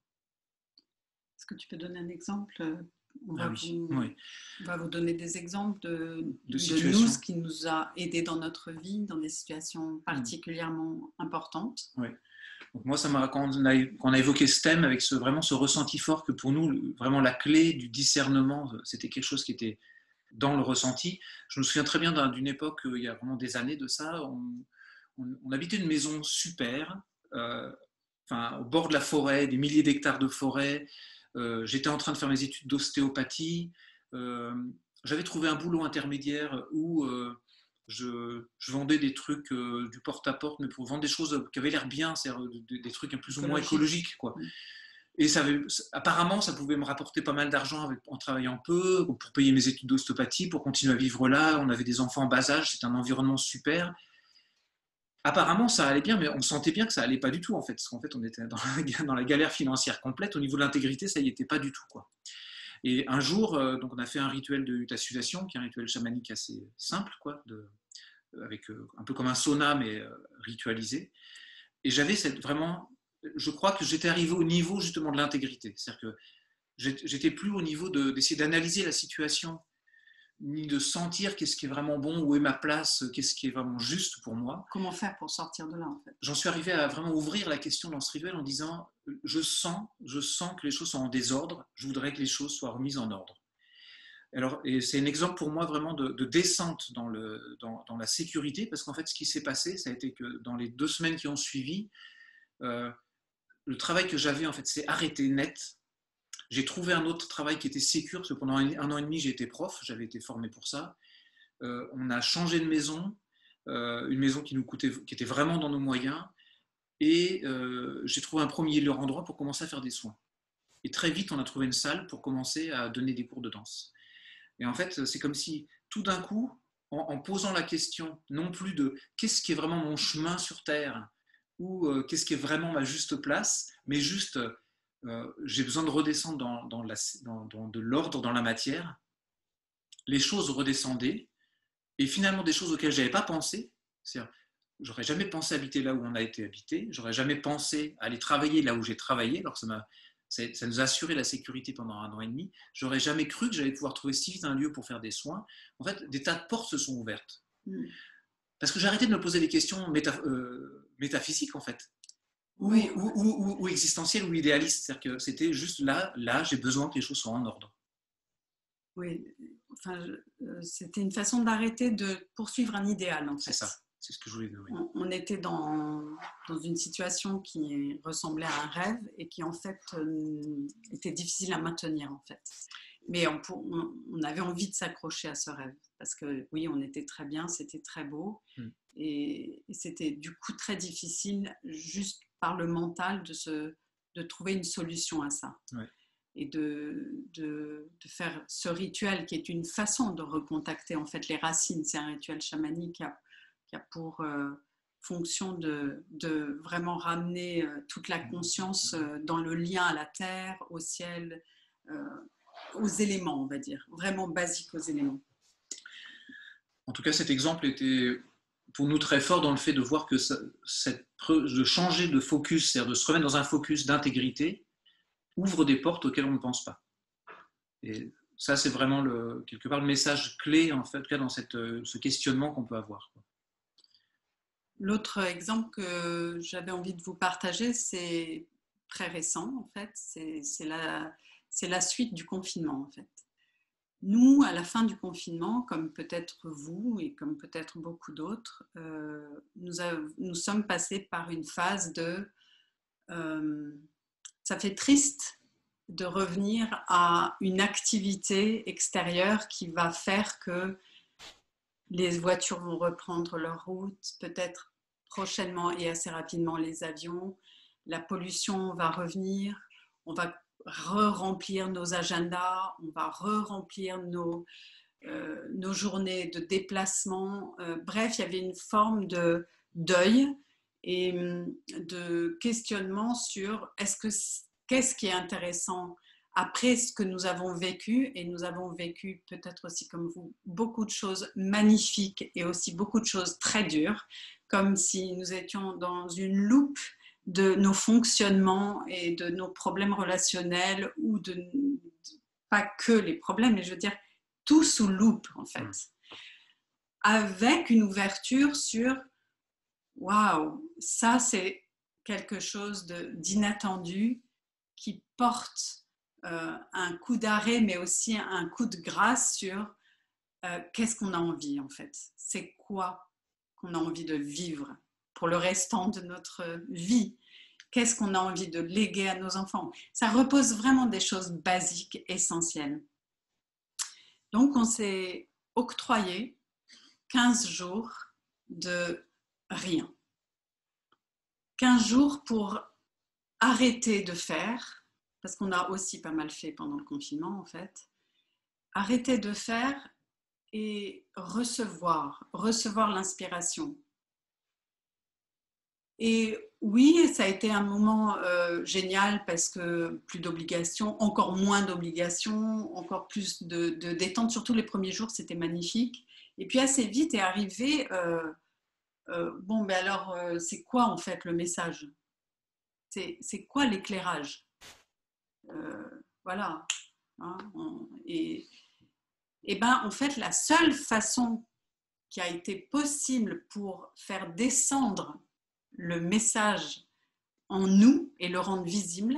Speaker 1: Est-ce que tu peux donner un exemple? On va vous donner des exemples de nous, ce qui nous a aidés dans notre vie, dans des situations particulièrement importantes.
Speaker 2: Oui. Donc moi, quand on a évoqué ce thème avec vraiment ce ressenti fort que pour nous, vraiment la clé du discernement, c'était quelque chose qui était dans le ressenti. Je me souviens très bien d'une époque, il y a vraiment des années de ça, on habitait une maison super, au bord de la forêt, des milliers d'hectares de forêt. J'étais en train de faire mes études d'ostéopathie. J'avais trouvé un boulot intermédiaire où je vendais des trucs du porte-à-porte, mais pour vendre des choses qui avaient l'air bien, c'est-à-dire des trucs plus ou moins écologiques, quoi. Et apparemment, ça pouvait me rapporter pas mal d'argent en travaillant peu, pour payer mes études d'ostéopathie, pour continuer à vivre là. On avait des enfants en bas âge, c'était un environnement super. Apparemment, ça allait bien, mais on sentait bien que ça allait pas du tout, en fait. Parce qu'en fait, on était dans la galère financière complète. Au niveau de l'intégrité, ça y était pas du tout, quoi. Et un jour, donc on a fait un rituel de mutation, qui est un rituel chamanique assez simple, quoi, avec un peu comme un sauna, mais ritualisé. Et j'avais vraiment... Je crois que j'étais arrivé au niveau, justement, de l'intégrité. C'est-à-dire que j'étais plus au niveau d'essayer d'analyser la situation, ni de sentir qu'est-ce qui est vraiment bon, où est ma place, qu'est-ce qui est vraiment juste pour moi.
Speaker 1: Comment faire pour sortir de là, en fait?
Speaker 2: J'en suis arrivé à vraiment ouvrir la question dans ce rituel en disant je sens que les choses sont en désordre, je voudrais que les choses soient remises en ordre. Alors, et c'est un exemple pour moi vraiment de descente dans la sécurité, parce qu'en fait, ce qui s'est passé, ça a été que dans les 2 semaines qui ont suivi, le travail que j'avais, en fait, s'est arrêté net. J'ai trouvé un autre travail qui était sécure, parce que pendant 1 an et demi, j'ai été prof, j'avais été formé pour ça. On a changé de maison, une maison qui était vraiment dans nos moyens, et j'ai trouvé un premier endroit pour commencer à faire des soins. Et très vite, on a trouvé une salle pour commencer à donner des cours de danse. Et en fait, c'est comme si tout d'un coup, en posant la question, non plus de qu'est-ce qui est vraiment mon chemin sur Terre, ou qu'est-ce qui est vraiment ma juste place, mais juste j'ai besoin de redescendre dans de l'ordre dans la matière. Les choses redescendaient, et finalement des choses auxquelles je n'avais pas pensé. C'est-à-dire, j'aurais jamais pensé habiter là où on a été habité, j'aurais jamais pensé aller travailler là où j'ai travaillé, alors ça nous a assuré la sécurité pendant 1 an et demi. J'aurais jamais cru que j'allais pouvoir trouver si vite un lieu pour faire des soins. En fait, des tas de portes se sont ouvertes. Parce que j'ai arrêté de me poser des questions métaphysiques, en fait.
Speaker 1: Oui.
Speaker 2: Ou existentielles ou idéalistes. C'est-à-dire que c'était juste là, j'ai besoin que les choses soient en ordre.
Speaker 1: Oui, enfin, c'était une façon d'arrêter de poursuivre un idéal, en fait.
Speaker 2: C'est ça, c'est ce que je voulais dire. Oui.
Speaker 1: On était dans une situation qui ressemblait à un rêve et qui, en fait, était difficile à maintenir, en fait. Mais on avait envie de s'accrocher à ce rêve parce que, oui, on était très bien, c'était très beau et c'était du coup très difficile, juste par le mental, de trouver une solution à ça.
Speaker 2: Ouais.
Speaker 1: Et de faire ce rituel qui est une façon de recontacter en fait les racines. C'est un rituel chamanique qui a pour fonction de vraiment ramener toute la conscience dans le lien à la terre, au ciel, aux éléments, on va dire, vraiment basique aux éléments.
Speaker 2: En tout cas, cet exemple était pour nous très fort dans le fait de voir que de changer de focus, c'est-à-dire de se remettre dans un focus d'intégrité, ouvre des portes auxquelles on ne pense pas. Et ça, c'est vraiment quelque part le message clé, en fait, dans ce questionnement qu'on peut avoir.
Speaker 1: L'autre exemple que j'avais envie de vous partager, c'est très récent, en fait. C'est la suite du confinement, en fait. Nous, à la fin du confinement, comme peut-être vous et comme peut-être beaucoup d'autres, nous sommes passés par une phase de... ça fait triste de revenir à une activité extérieure qui va faire que les voitures vont reprendre leur route, peut-être prochainement et assez rapidement les avions, la pollution va revenir, on va re-remplir nos agendas, on va re-remplir nos journées de déplacement. Bref, il y avait une forme de deuil et de questionnement sur qu'est-ce qui est intéressant après ce que nous avons vécu, et nous avons vécu peut-être aussi comme vous beaucoup de choses magnifiques et aussi beaucoup de choses très dures, comme si nous étions dans une loupe de nos fonctionnements et de nos problèmes relationnels, ou pas que les problèmes, mais je veux dire tout sous loupe en fait, avec une ouverture sur waouh, ça c'est quelque chose d'inattendu qui porte un coup d'arrêt, mais aussi un coup de grâce sur qu'est-ce qu'on a envie en fait, c'est quoi qu'on a envie de vivre pour le restant de notre vie, qu'est-ce qu'on a envie de léguer à nos enfants. Ça repose vraiment des choses basiques, essentielles. Donc on s'est octroyé 15 jours de rien. 15 jours pour arrêter de faire, parce qu'on a aussi pas mal fait pendant le confinement en fait, arrêter de faire et recevoir l'inspiration. Et oui, ça a été un moment génial parce que plus d'obligations, encore moins d'obligations, encore plus de détente. Surtout les premiers jours, c'était magnifique. Et puis assez vite est arrivé, bon, ben alors, c'est quoi en fait le message? C'est quoi l'éclairage? Voilà. Hein, et ben, en fait, la seule façon qui a été possible pour faire descendre le message en nous et le rendre visible,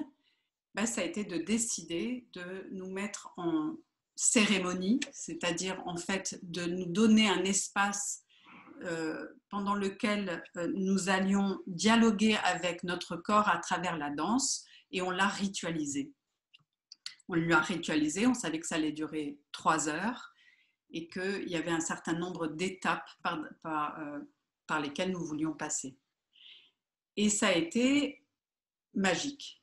Speaker 1: ben, ça a été de décider de nous mettre en cérémonie, c'est-à-dire en fait de nous donner un espace pendant lequel nous allions dialoguer avec notre corps à travers la danse, et on l'a ritualisé. On l'a ritualisé, on savait que ça allait durer 3 heures et qu'il y avait un certain nombre d'étapes par lesquelles nous voulions passer. Et ça a été magique.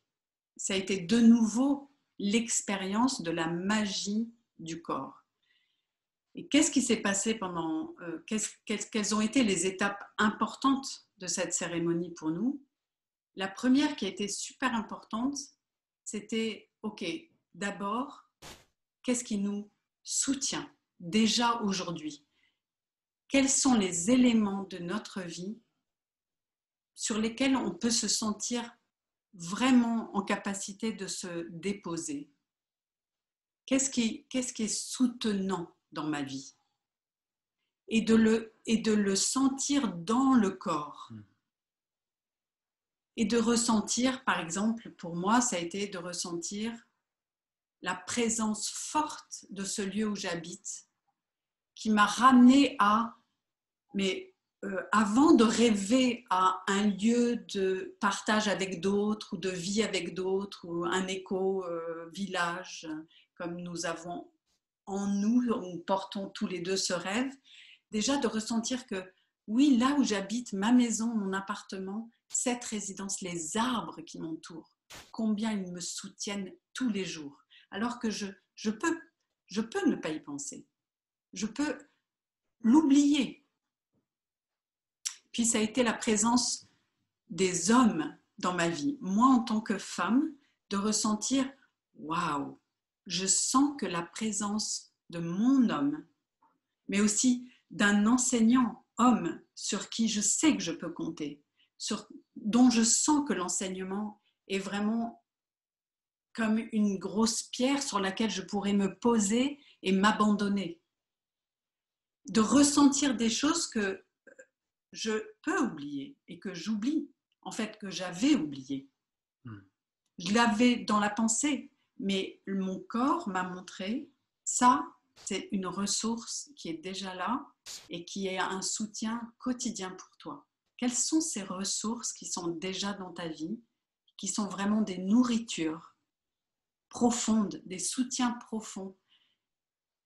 Speaker 1: Ça a été de nouveau l'expérience de la magie du corps. Et qu'est-ce qui s'est passé pendant... quelles ont été les étapes importantes de cette cérémonie pour nous? La première qui a été super importante, c'était, ok, d'abord, qu'est-ce qui nous soutient déjà aujourd'hui? Quels sont les éléments de notre vie sur lesquels on peut se sentir vraiment en capacité de se déposer? Qu'est-ce qui est soutenant dans ma vie? Et de le sentir dans le corps. Et de ressentir, par exemple, pour moi, ça a été de ressentir la présence forte de ce lieu où j'habite, qui m'a ramenée à, mais avant de rêver à un lieu de partage avec d'autres, ou de vie avec d'autres, ou un éco-village, comme nous avons en nous, nous portons tous les deux ce rêve, déjà de ressentir que oui, là où j'habite, ma maison, mon appartement, cette résidence, les arbres qui m'entourent, combien ils me soutiennent tous les jours. Alors que je peux ne pas y penser. Je peux l'oublier. Puis ça a été la présence des hommes dans ma vie. Moi, en tant que femme, de ressentir, waouh, je sens que la présence de mon homme, mais aussi d'un enseignant homme sur qui je sais que je peux compter, dont je sens que l'enseignement est vraiment comme une grosse pierre sur laquelle je pourrais me poser et m'abandonner. De ressentir des choses que je peux oublier et que j'oublie, en fait, que j'avais oublié. Je l'avais dans la pensée, mais mon corps m'a montré ça. C'est une ressource qui est déjà là et qui est un soutien quotidien pour toi. Quelles sont ces ressources qui sont déjà dans ta vie, qui sont vraiment des nourritures profondes, des soutiens profonds,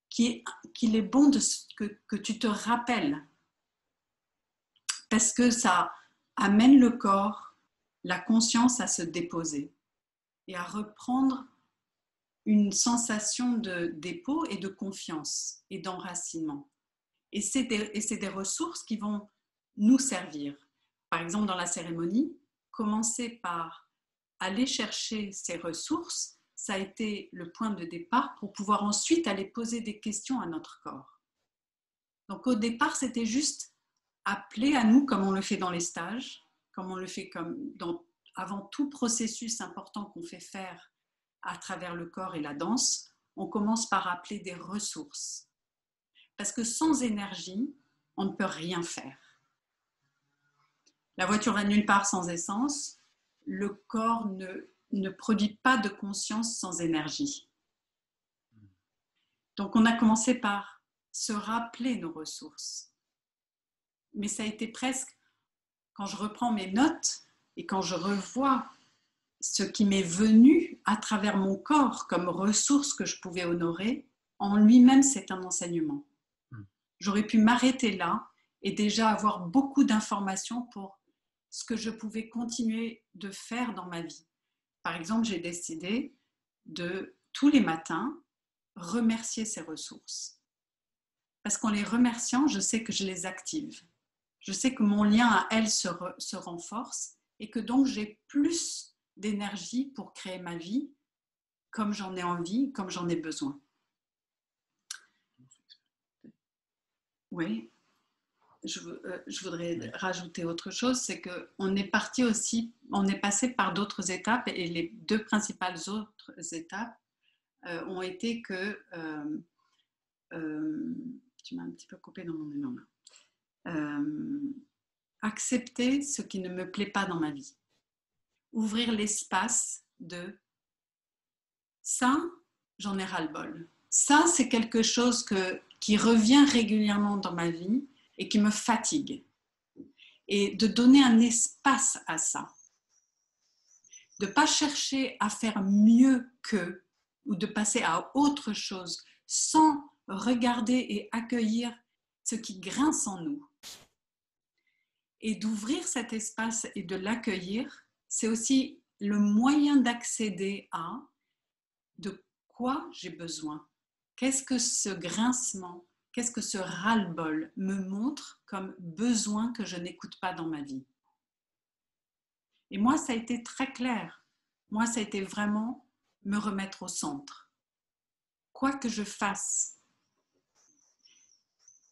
Speaker 1: qu'il est bon que tu te rappelles, parce que ça amène le corps, la conscience à se déposer et à reprendre une sensation de dépôt et de confiance et d'enracinement. Et c'est des ressources qui vont nous servir. Par exemple, dans la cérémonie, commencer par aller chercher ces ressources, ça a été le point de départ pour pouvoir ensuite aller poser des questions à notre corps. Donc au départ, c'était juste appeler à nous, comme on le fait dans les stages, comme on le fait avant tout processus important qu'on fait faire à travers le corps et la danse, on commence par appeler des ressources. Parce que sans énergie, on ne peut rien faire. La voiture va nulle part sans essence, le corps ne produit pas de conscience sans énergie. Donc on a commencé par se rappeler nos ressources. Mais ça a été presque, quand je reprends mes notes et quand je revois ce qui m'est venu à travers mon corps comme ressource que je pouvais honorer, en lui-même c'est un enseignement. J'aurais pu m'arrêter là et déjà avoir beaucoup d'informations pour ce que je pouvais continuer de faire dans ma vie. Par exemple, j'ai décidé de, tous les matins, remercier ces ressources. Parce qu'en les remerciant, je sais que je les active. Je sais que mon lien à elles se renforce et que donc j'ai plus d'énergie pour créer ma vie comme j'en ai envie, comme j'en ai besoin. Oui, je voudrais rajouter autre chose, c'est qu'on est parti aussi, on est passé par d'autres étapes et les deux principales autres étapes ont été que, tu m'as un petit peu coupé dans mon élan là, accepter ce qui ne me plaît pas dans ma vie, ouvrir l'espace de ça, j'en ai ras-le-bol. Ça, c'est quelque chose qui revient régulièrement dans ma vie et qui me fatigue. Et de donner un espace à ça. De ne pas chercher à faire mieux qu'eux ou de passer à autre chose sans regarder et accueillir ce qui grince en nous. Et d'ouvrir cet espace et de l'accueillir, c'est aussi le moyen d'accéder à de quoi j'ai besoin. Qu'est-ce que ce grincement, qu'est-ce que ce ras-le-bol me montre comme besoin que je n'écoute pas dans ma vie? Et moi, ça a été très clair. Moi, ça a été vraiment me remettre au centre. Quoi que je fasse,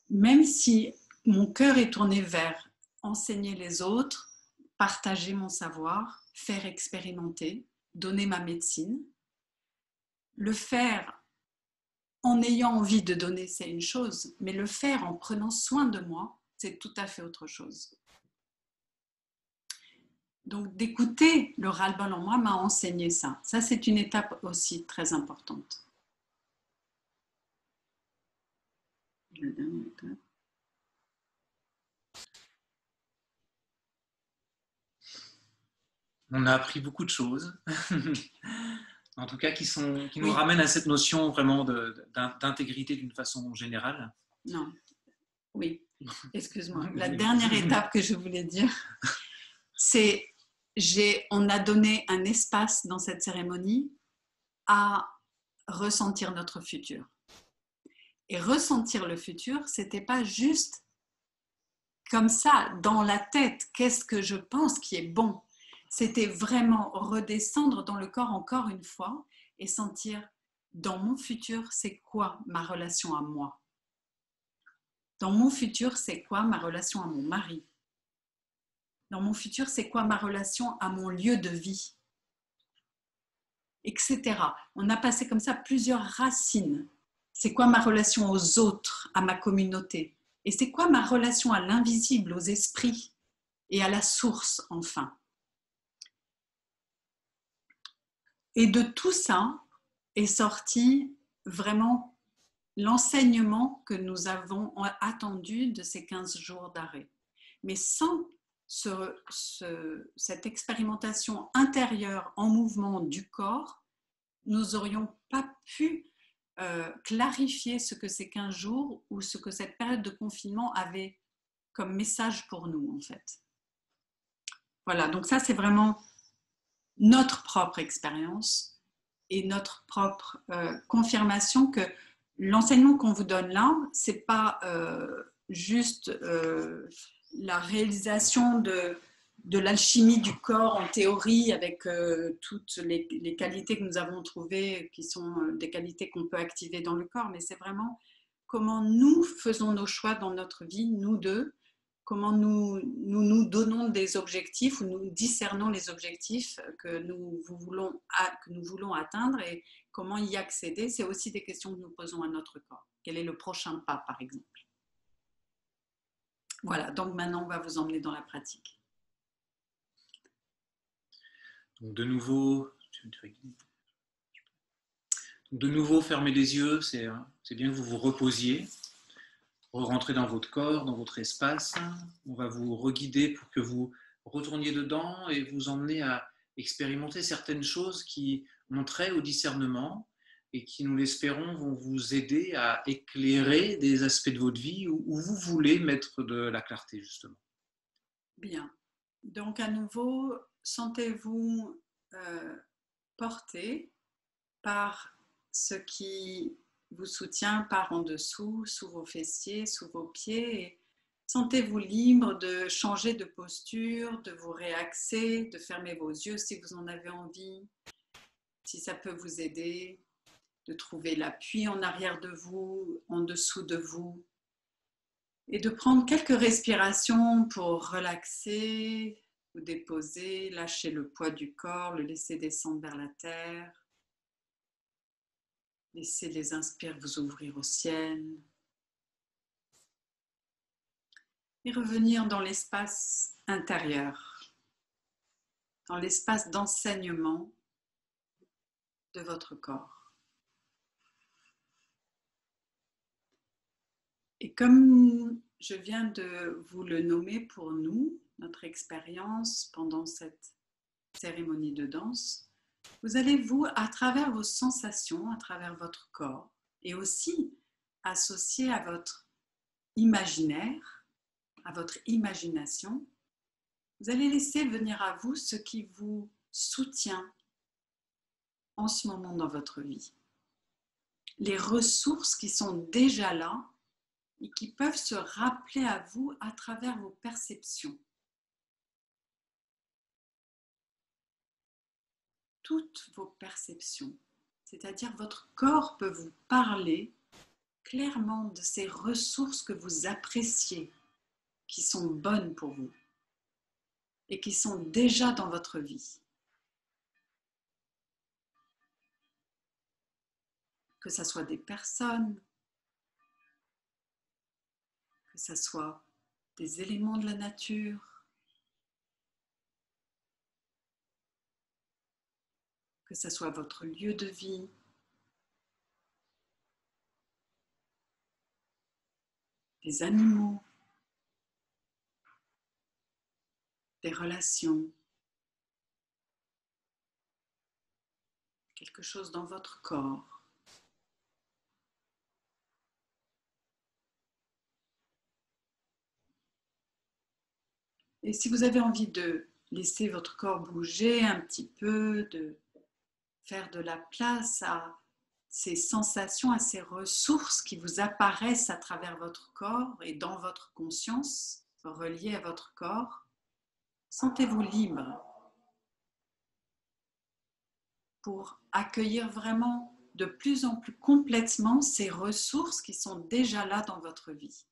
Speaker 1: même si mon cœur est tourné vers enseigner les autres, partager mon savoir, faire expérimenter, donner ma médecine, le faire en ayant envie de donner, c'est une chose, mais le faire en prenant soin de moi, c'est tout à fait autre chose. Donc, d'écouter le ras-le-bol en moi m'a enseigné ça. Ça, c'est une étape aussi très importante. La dernière étape.
Speaker 2: On a appris beaucoup de choses, en tout cas qui nous ramènent à cette notion vraiment d'intégrité d'une façon générale.
Speaker 1: Non, oui, excuse-moi. La dernière étape que je voulais dire, c'est on a donné un espace dans cette cérémonie à ressentir notre futur. Et ressentir le futur, c'était pas juste comme ça, dans la tête, qu'est-ce que je pense qui est bon. C'était vraiment redescendre dans le corps encore une fois et sentir, dans mon futur, c'est quoi ma relation à moi? Dans mon futur, c'est quoi ma relation à mon mari? Dans mon futur, c'est quoi ma relation à mon lieu de vie? Etc. On a passé comme ça plusieurs racines. C'est quoi ma relation aux autres, à ma communauté? Et c'est quoi ma relation à l'invisible, aux esprits et à la source, enfin? Et de tout ça est sorti vraiment l'enseignement que nous avons attendu de ces 15 jours d'arrêt. Mais sans cette expérimentation intérieure en mouvement du corps, nous n'aurions pas pu clarifier ce que ces 15 jours ou ce que cette période de confinement avait comme message pour nous, en fait. Voilà, donc ça, c'est vraiment notre propre expérience et notre propre confirmation que l'enseignement qu'on vous donne là, ce n'est pas juste la réalisation de l'alchimie du corps en théorie avec toutes les qualités que nous avons trouvées qui sont des qualités qu'on peut activer dans le corps, mais c'est vraiment comment nous faisons nos choix dans notre vie, nous deux, comment nous donnons des objectifs ou nous discernons les objectifs que nous voulons atteindre et comment y accéder. C'est aussi des questions que nous posons à notre corps. Quel est le prochain pas, par exemple? Voilà, donc maintenant, on va vous emmener dans la pratique.
Speaker 2: Donc de nouveau, fermez les yeux, c'est bien que vous vous reposiez. Rentrez dans votre corps, dans votre espace. On va vous reguider pour que vous retourniez dedans et vous emmener à expérimenter certaines choses qui ont trait au discernement et qui, nous l'espérons, vont vous aider à éclairer des aspects de votre vie où vous voulez mettre de la clarté, justement.
Speaker 1: Bien. Donc, à nouveau, sentez-vous porté par ce qui vous soutient par en dessous, sous vos fessiers, sous vos pieds. Et sentez-vous libre de changer de posture, de vous réaxer, de fermer vos yeux si vous en avez envie, si ça peut vous aider, de trouver l'appui en arrière de vous, en dessous de vous, et de prendre quelques respirations pour relaxer, vous déposer, lâcher le poids du corps, le laisser descendre vers la terre. Laissez les inspires vous ouvrir au ciel. Et revenir dans l'espace intérieur, dans l'espace d'enseignement de votre corps. Et comme je viens de vous le nommer pour nous, notre expérience pendant cette cérémonie de danse, vous allez vous, à travers vos sensations, à travers votre corps, et aussi associé à votre imaginaire, à votre imagination, vous allez laisser venir à vous ce qui vous soutient en ce moment dans votre vie. Les ressources qui sont déjà là et qui peuvent se rappeler à vous à travers vos perceptions. Toutes vos perceptions, c'est-à-dire votre corps peut vous parler clairement de ces ressources que vous appréciez, qui sont bonnes pour vous et qui sont déjà dans votre vie. Que ce soit des personnes, que ce soit des éléments de la nature, que ce soit votre lieu de vie, des animaux, des relations, quelque chose dans votre corps. Et si vous avez envie de laisser votre corps bouger un petit peu, de faire de la place à ces sensations, à ces ressources qui vous apparaissent à travers votre corps et dans votre conscience, reliées à votre corps, sentez-vous libre pour accueillir vraiment de plus en plus complètement ces ressources qui sont déjà là dans votre vie.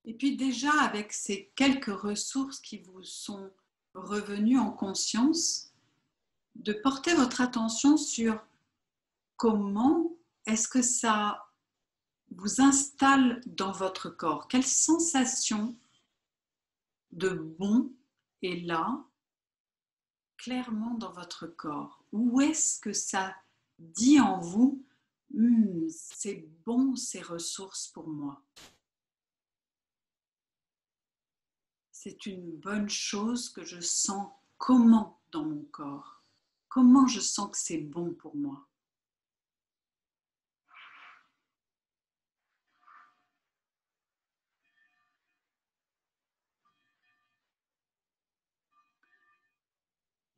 Speaker 1: Et puis déjà, avec ces quelques ressources qui vous sont revenues en conscience, de porter votre attention sur comment est-ce que ça vous installe dans votre corps. Quelle sensation de bon est là, clairement dans votre corps? Où est-ce que ça dit en vous, c'est bon ces ressources pour moi? C'est une bonne chose que je sens comment dans mon corps? Comment je sens que c'est bon pour moi?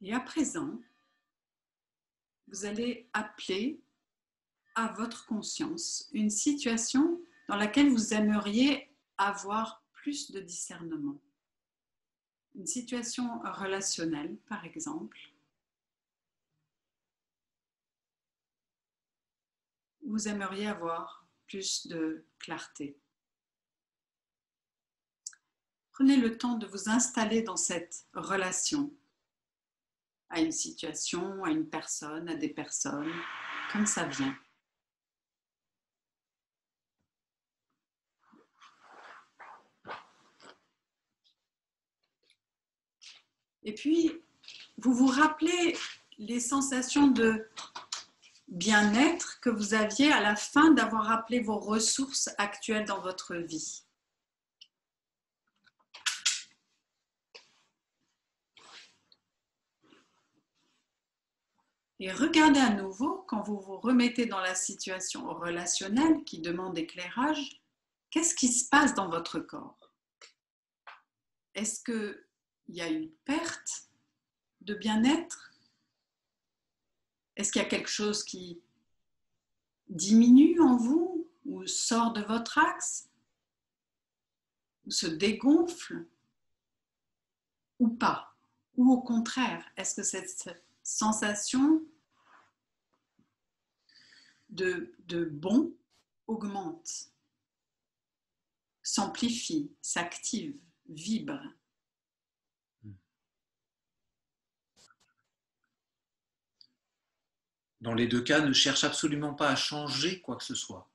Speaker 1: Et à présent, vous allez appeler à votre conscience une situation dans laquelle vous aimeriez avoir plus de discernement. Une situation relationnelle, par exemple, où vous aimeriez avoir plus de clarté. Prenez le temps de vous installer dans cette relation à une situation, à une personne, à des personnes, comme ça vient. Et puis, vous vous rappelez les sensations de bien-être que vous aviez à la fin d'avoir rappelé vos ressources actuelles dans votre vie. Et regardez à nouveau, quand vous vous remettez dans la situation relationnelle qui demande éclairage, qu'est-ce qui se passe dans votre corps? Est-ce qu'il y a une perte de bien-être? Est-ce qu'il y a quelque chose qui diminue en vous ou sort de votre axe ou se dégonfle ou pas? Ou au contraire, est-ce que cette sensation de bon augmente, s'amplifie, s'active, vibre?
Speaker 2: Dans les deux cas, ne cherche absolument pas à changer quoi que ce soit.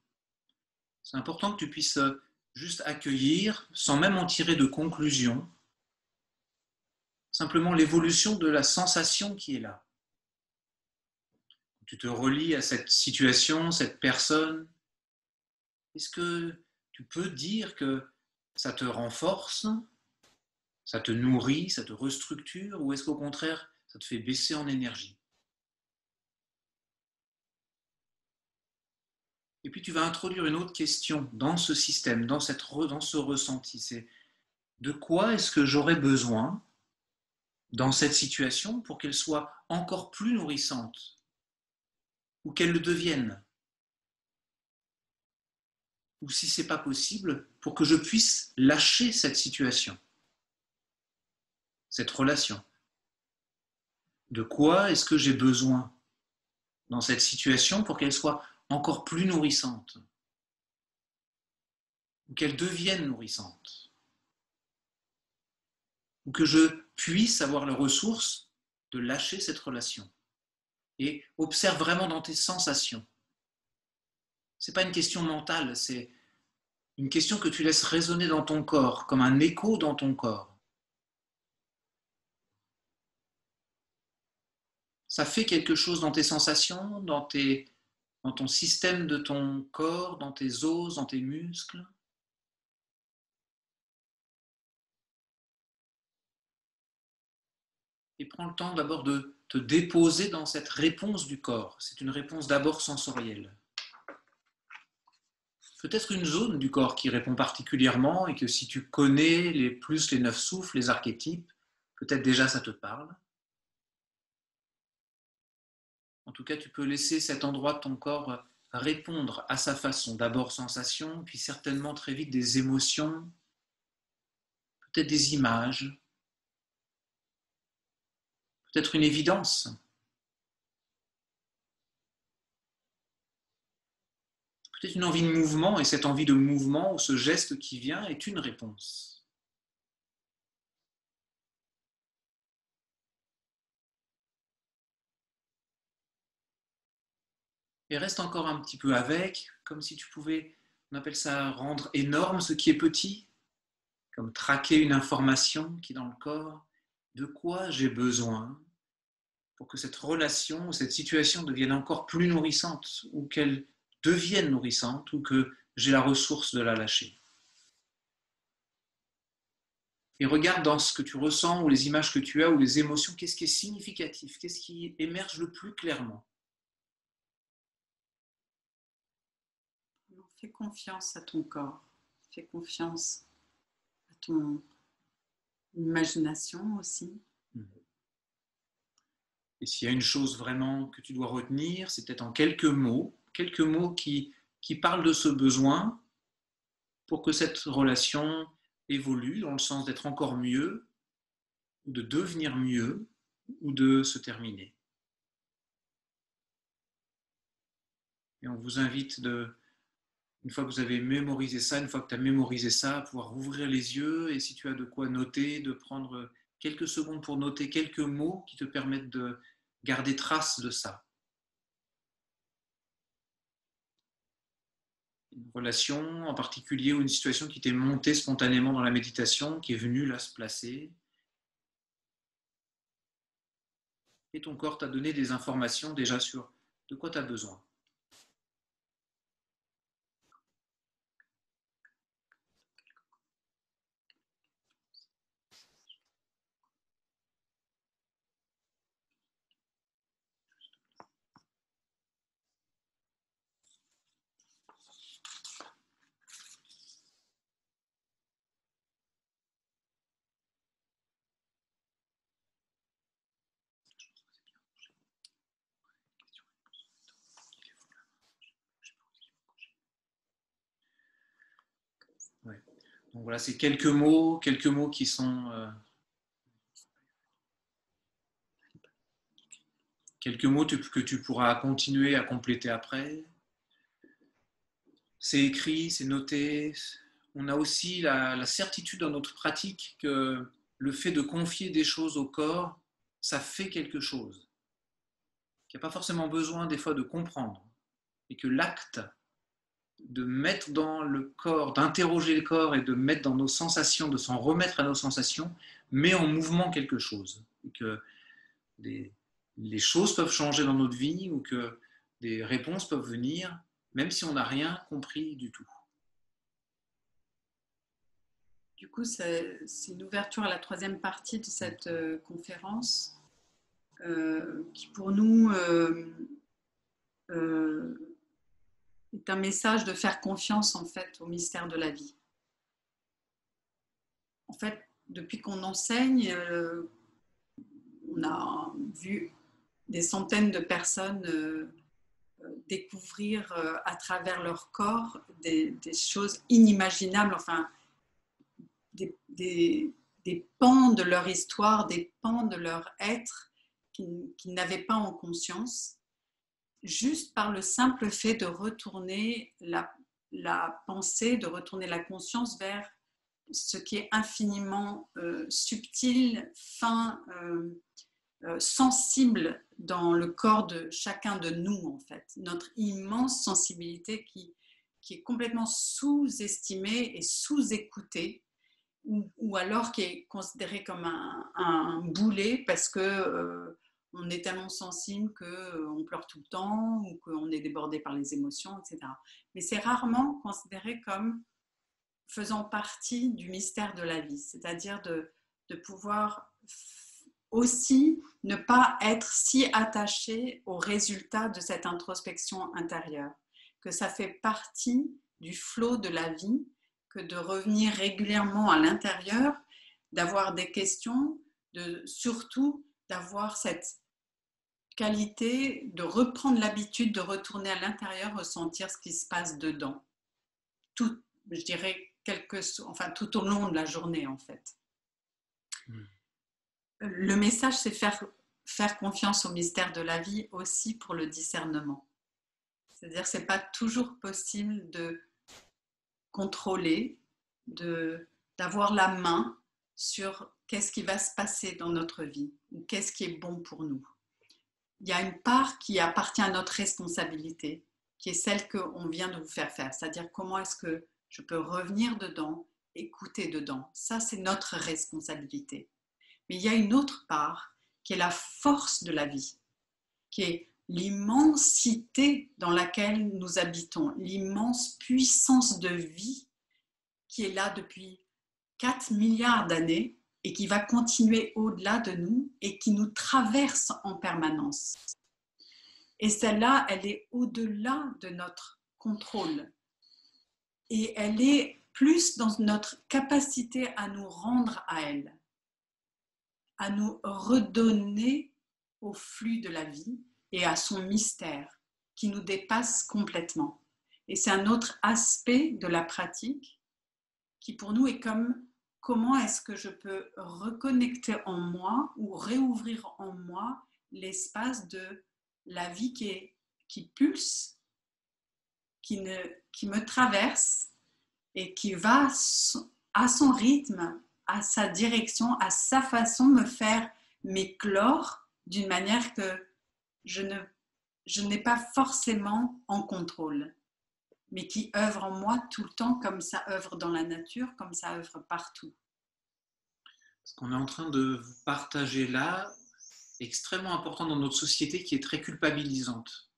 Speaker 2: C'est important que tu puisses juste accueillir, sans même en tirer de conclusion, simplement l'évolution de la sensation qui est là. Tu te relis à cette situation, cette personne. Est-ce que tu peux dire que ça te renforce, ça te nourrit, ça te restructure, ou est-ce qu'au contraire, ça te fait baisser en énergie? Et puis tu vas introduire une autre question dans ce système, dans ce ressenti. C'est de quoi est-ce que j'aurais besoin dans cette situation pour qu'elle soit encore plus nourrissante ou qu'elle le devienne? Ou si ce n'est pas possible, pour que je puisse lâcher cette situation, cette relation. De quoi est-ce que j'ai besoin dans cette situation pour qu'elle soit encore plus nourrissante ou qu'elle devienne nourrissante ou que je puisse avoir les ressources de lâcher cette relation. Et observe vraiment dans tes sensations. Ce n'est pas une question mentale, c'est une question que tu laisses résonner dans ton corps, comme un écho dans ton corps. Ça fait quelque chose dans tes sensations, dans ton système de ton corps, dans tes os, dans tes muscles. Et prends le temps d'abord de te déposer dans cette réponse du corps. C'est une réponse d'abord sensorielle. Peut-être une zone du corps qui répond particulièrement et que si tu connais les 9 souffles, les archétypes, peut-être déjà ça te parle. En tout cas, tu peux laisser cet endroit de ton corps répondre à sa façon. D'abord sensation, puis certainement très vite des émotions, peut-être des images, peut-être une évidence. Peut-être une envie de mouvement, et cette envie de mouvement ou ce geste qui vient est une réponse. Et reste encore un petit peu avec, comme si tu pouvais, on appelle ça rendre énorme ce qui est petit, comme traquer une information qui est dans le corps. De quoi j'ai besoin pour que cette relation ou cette situation devienne encore plus nourrissante, ou qu'elle devienne nourrissante, ou que j'ai la ressource de la lâcher. Et regarde dans ce que tu ressens, ou les images que tu as, ou les émotions, qu'est-ce qui est significatif, qu'est-ce qui émerge le plus clairement.
Speaker 1: Fais confiance à ton corps, fais confiance à ton imagination aussi.
Speaker 2: Et s'il y a une chose vraiment que tu dois retenir, c'est peut-être en quelques mots, quelques mots qui parlent de ce besoin pour que cette relation évolue dans le sens d'être encore mieux, de devenir mieux ou de se terminer. Et on vous invite, une fois que vous avez mémorisé ça, une fois que tu as mémorisé ça, à pouvoir ouvrir les yeux et si tu as de quoi noter, de prendre quelques secondes pour noter quelques mots qui te permettent de garder trace de ça. Une relation en particulier ou une situation qui t'est montée spontanément dans la méditation, qui est venue là se placer. Et ton corps t'a donné des informations déjà sur de quoi tu as besoin. Ouais. Donc voilà, c'est quelques mots qui sont quelques mots que tu pourras continuer à compléter après. C'est écrit, c'est noté. On a aussi la certitude dans notre pratique que le fait de confier des choses au corps, ça fait quelque chose. Qu'il n'y a pas forcément besoin des fois de comprendre. Et que l'acte de mettre dans le corps, d'interroger le corps et de mettre dans nos sensations, de s'en remettre à nos sensations, met en mouvement quelque chose. Et que les choses peuvent changer dans notre vie ou que des réponses peuvent venir, même si on n'a rien compris du tout.
Speaker 1: Du coup, c'est une ouverture à la troisième partie de cette conférence qui, pour nous, est un message de faire confiance en fait au mystère de la vie. En fait, depuis qu'on enseigne, on a vu des centaines de personnes découvrir à travers leur corps des choses inimaginables, enfin des pans de leur histoire, des pans de leur être qu'ils n'avaient pas en conscience, juste par le simple fait de retourner la pensée, de retourner la conscience vers ce qui est infiniment subtil, fin, sensible dans le corps de chacun de nous, en fait. Notre immense sensibilité qui est complètement sous-estimée et sous-écoutée, ou alors qui est considérée comme un boulet parce que on est tellement sensible qu'on pleure tout le temps ou qu'on est débordé par les émotions, etc. Mais c'est rarement considéré comme faisant partie du mystère de la vie, c'est-à-dire de pouvoir aussi ne pas être si attaché au résultat de cette introspection intérieure, que ça fait partie du flot de la vie, que de revenir régulièrement à l'intérieur, d'avoir des questions, surtout d'avoir cette qualité de reprendre l'habitude de retourner à l'intérieur, ressentir ce qui se passe dedans. Tout, je dirais, tout au long de la journée, en fait. Le message, c'est faire confiance au mystère de la vie aussi pour le discernement. C'est-à-dire que ce n'est pas toujours possible de contrôler, d'avoir la main sur qu'est-ce qui va se passer dans notre vie ou qu'est-ce qui est bon pour nous. Il y a une part qui appartient à notre responsabilité, qui est celle qu'on vient de vous faire faire. C'est-à-dire comment est-ce que je peux revenir dedans, écouter dedans. Ça, c'est notre responsabilité. Mais il y a une autre part qui est la force de la vie, qui est l'immensité dans laquelle nous habitons, l'immense puissance de vie qui est là depuis 4 milliards d'années et qui va continuer au-delà de nous et qui nous traverse en permanence. Et celle-là, elle est au-delà de notre contrôle. Et elle est plus dans notre capacité à nous rendre à elle, à nous redonner au flux de la vie et à son mystère, qui nous dépasse complètement. Et c'est un autre aspect de la pratique qui pour nous est comme comment est-ce que je peux reconnecter en moi ou réouvrir en moi l'espace de la vie qui pulse, qui me traverse et qui va à son rythme, à sa direction, à sa façon me faire m'éclore d'une manière que je n'ai pas forcément en contrôle, mais qui œuvre en moi tout le temps comme ça œuvre dans la nature, comme ça œuvre partout.
Speaker 2: Ce qu'on est en train de vous partager là est extrêmement important dans notre société qui est très culpabilisante.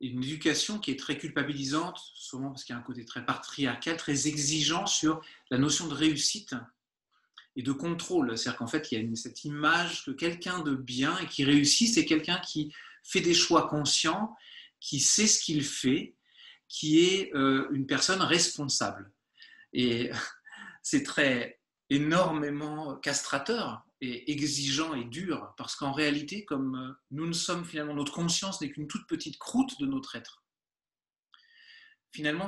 Speaker 2: Une éducation qui est très culpabilisante, souvent parce qu'il y a un côté très patriarcal, très exigeant sur la notion de réussite et de contrôle. C'est-à-dire qu'en fait, il y a cette image que quelqu'un de bien et qui réussit, c'est quelqu'un qui fait des choix conscients, qui sait ce qu'il fait, qui est une personne responsable. Et c'est très énormément castrateur et exigeant et dur, parce qu'en réalité, comme nous ne sommes finalement, notre conscience n'est qu'une toute petite croûte de notre être. Finalement,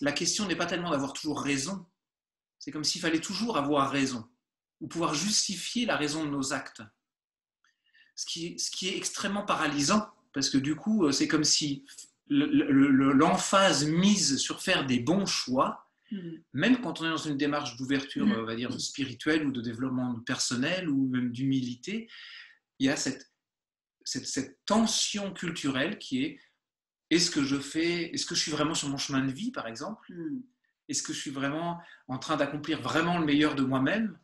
Speaker 2: la question n'est pas tellement d'avoir toujours raison, c'est comme s'il fallait toujours avoir raison, ou pouvoir justifier la raison de nos actes. Ce qui est extrêmement paralysant, parce que du coup, c'est comme si l'emphase mise sur faire des bons choix, même quand on est dans une démarche d'ouverture, on va dire, spirituelle ou de développement personnel ou même d'humilité, il y a cette tension culturelle qui est est-ce que je suis vraiment sur mon chemin de vie, par exemple? Est-ce que je suis vraiment en train d'accomplir vraiment le meilleur de moi-même?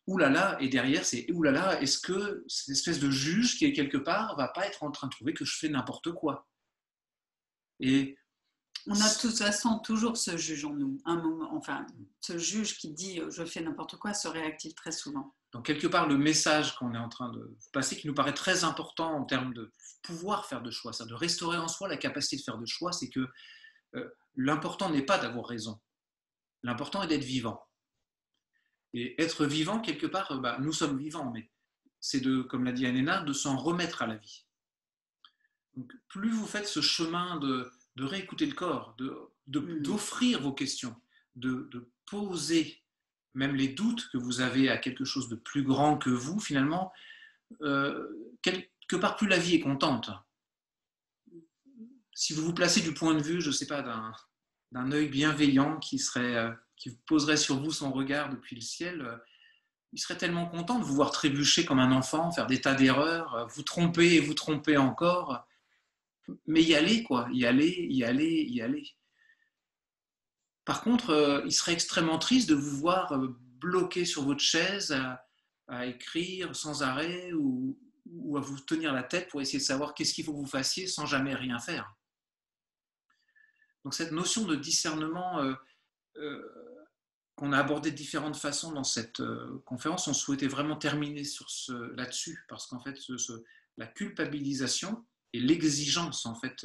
Speaker 2: Ouh là là, et derrière, c'est ouh là là, est-ce que cette espèce de juge qui est quelque part va pas être en train de trouver que je fais n'importe quoi? Et
Speaker 1: on a de toute façon toujours ce juge en nous, un moment, enfin, ce juge qui dit je fais n'importe quoi se réactive très souvent.
Speaker 2: Donc quelque part, le message qu'on est en train de passer, qui nous paraît très important en termes de pouvoir faire de choix, c'est de restaurer en soi la capacité de faire de choix, c'est que l'important n'est pas d'avoir raison, l'important est d'être vivant. Et être vivant, quelque part, nous sommes vivants, mais c'est comme l'a dit Anena, de s'en remettre à la vie. Donc, plus vous faites ce chemin de réécouter le corps, d'offrir vos questions, de poser même les doutes que vous avez à quelque chose de plus grand que vous, finalement, quelque part, plus la vie est contente. Si vous vous placez du point de vue, je ne sais pas, d'un œil bienveillant qui vous poserait sur vous son regard depuis le ciel, il serait tellement content de vous voir trébucher comme un enfant, faire des tas d'erreurs, vous tromper et vous tromper encore, mais y aller, quoi, y aller. Par contre, il serait extrêmement triste de vous voir bloqué sur votre chaise à écrire sans arrêt ou à vous tenir la tête pour essayer de savoir qu'est-ce qu'il faut que vous fassiez sans jamais rien faire. Donc cette notion de discernement qu'on a abordé de différentes façons dans cette conférence, on souhaitait vraiment terminer là-dessus, parce qu'en fait, la culpabilisation et l'exigence, en fait,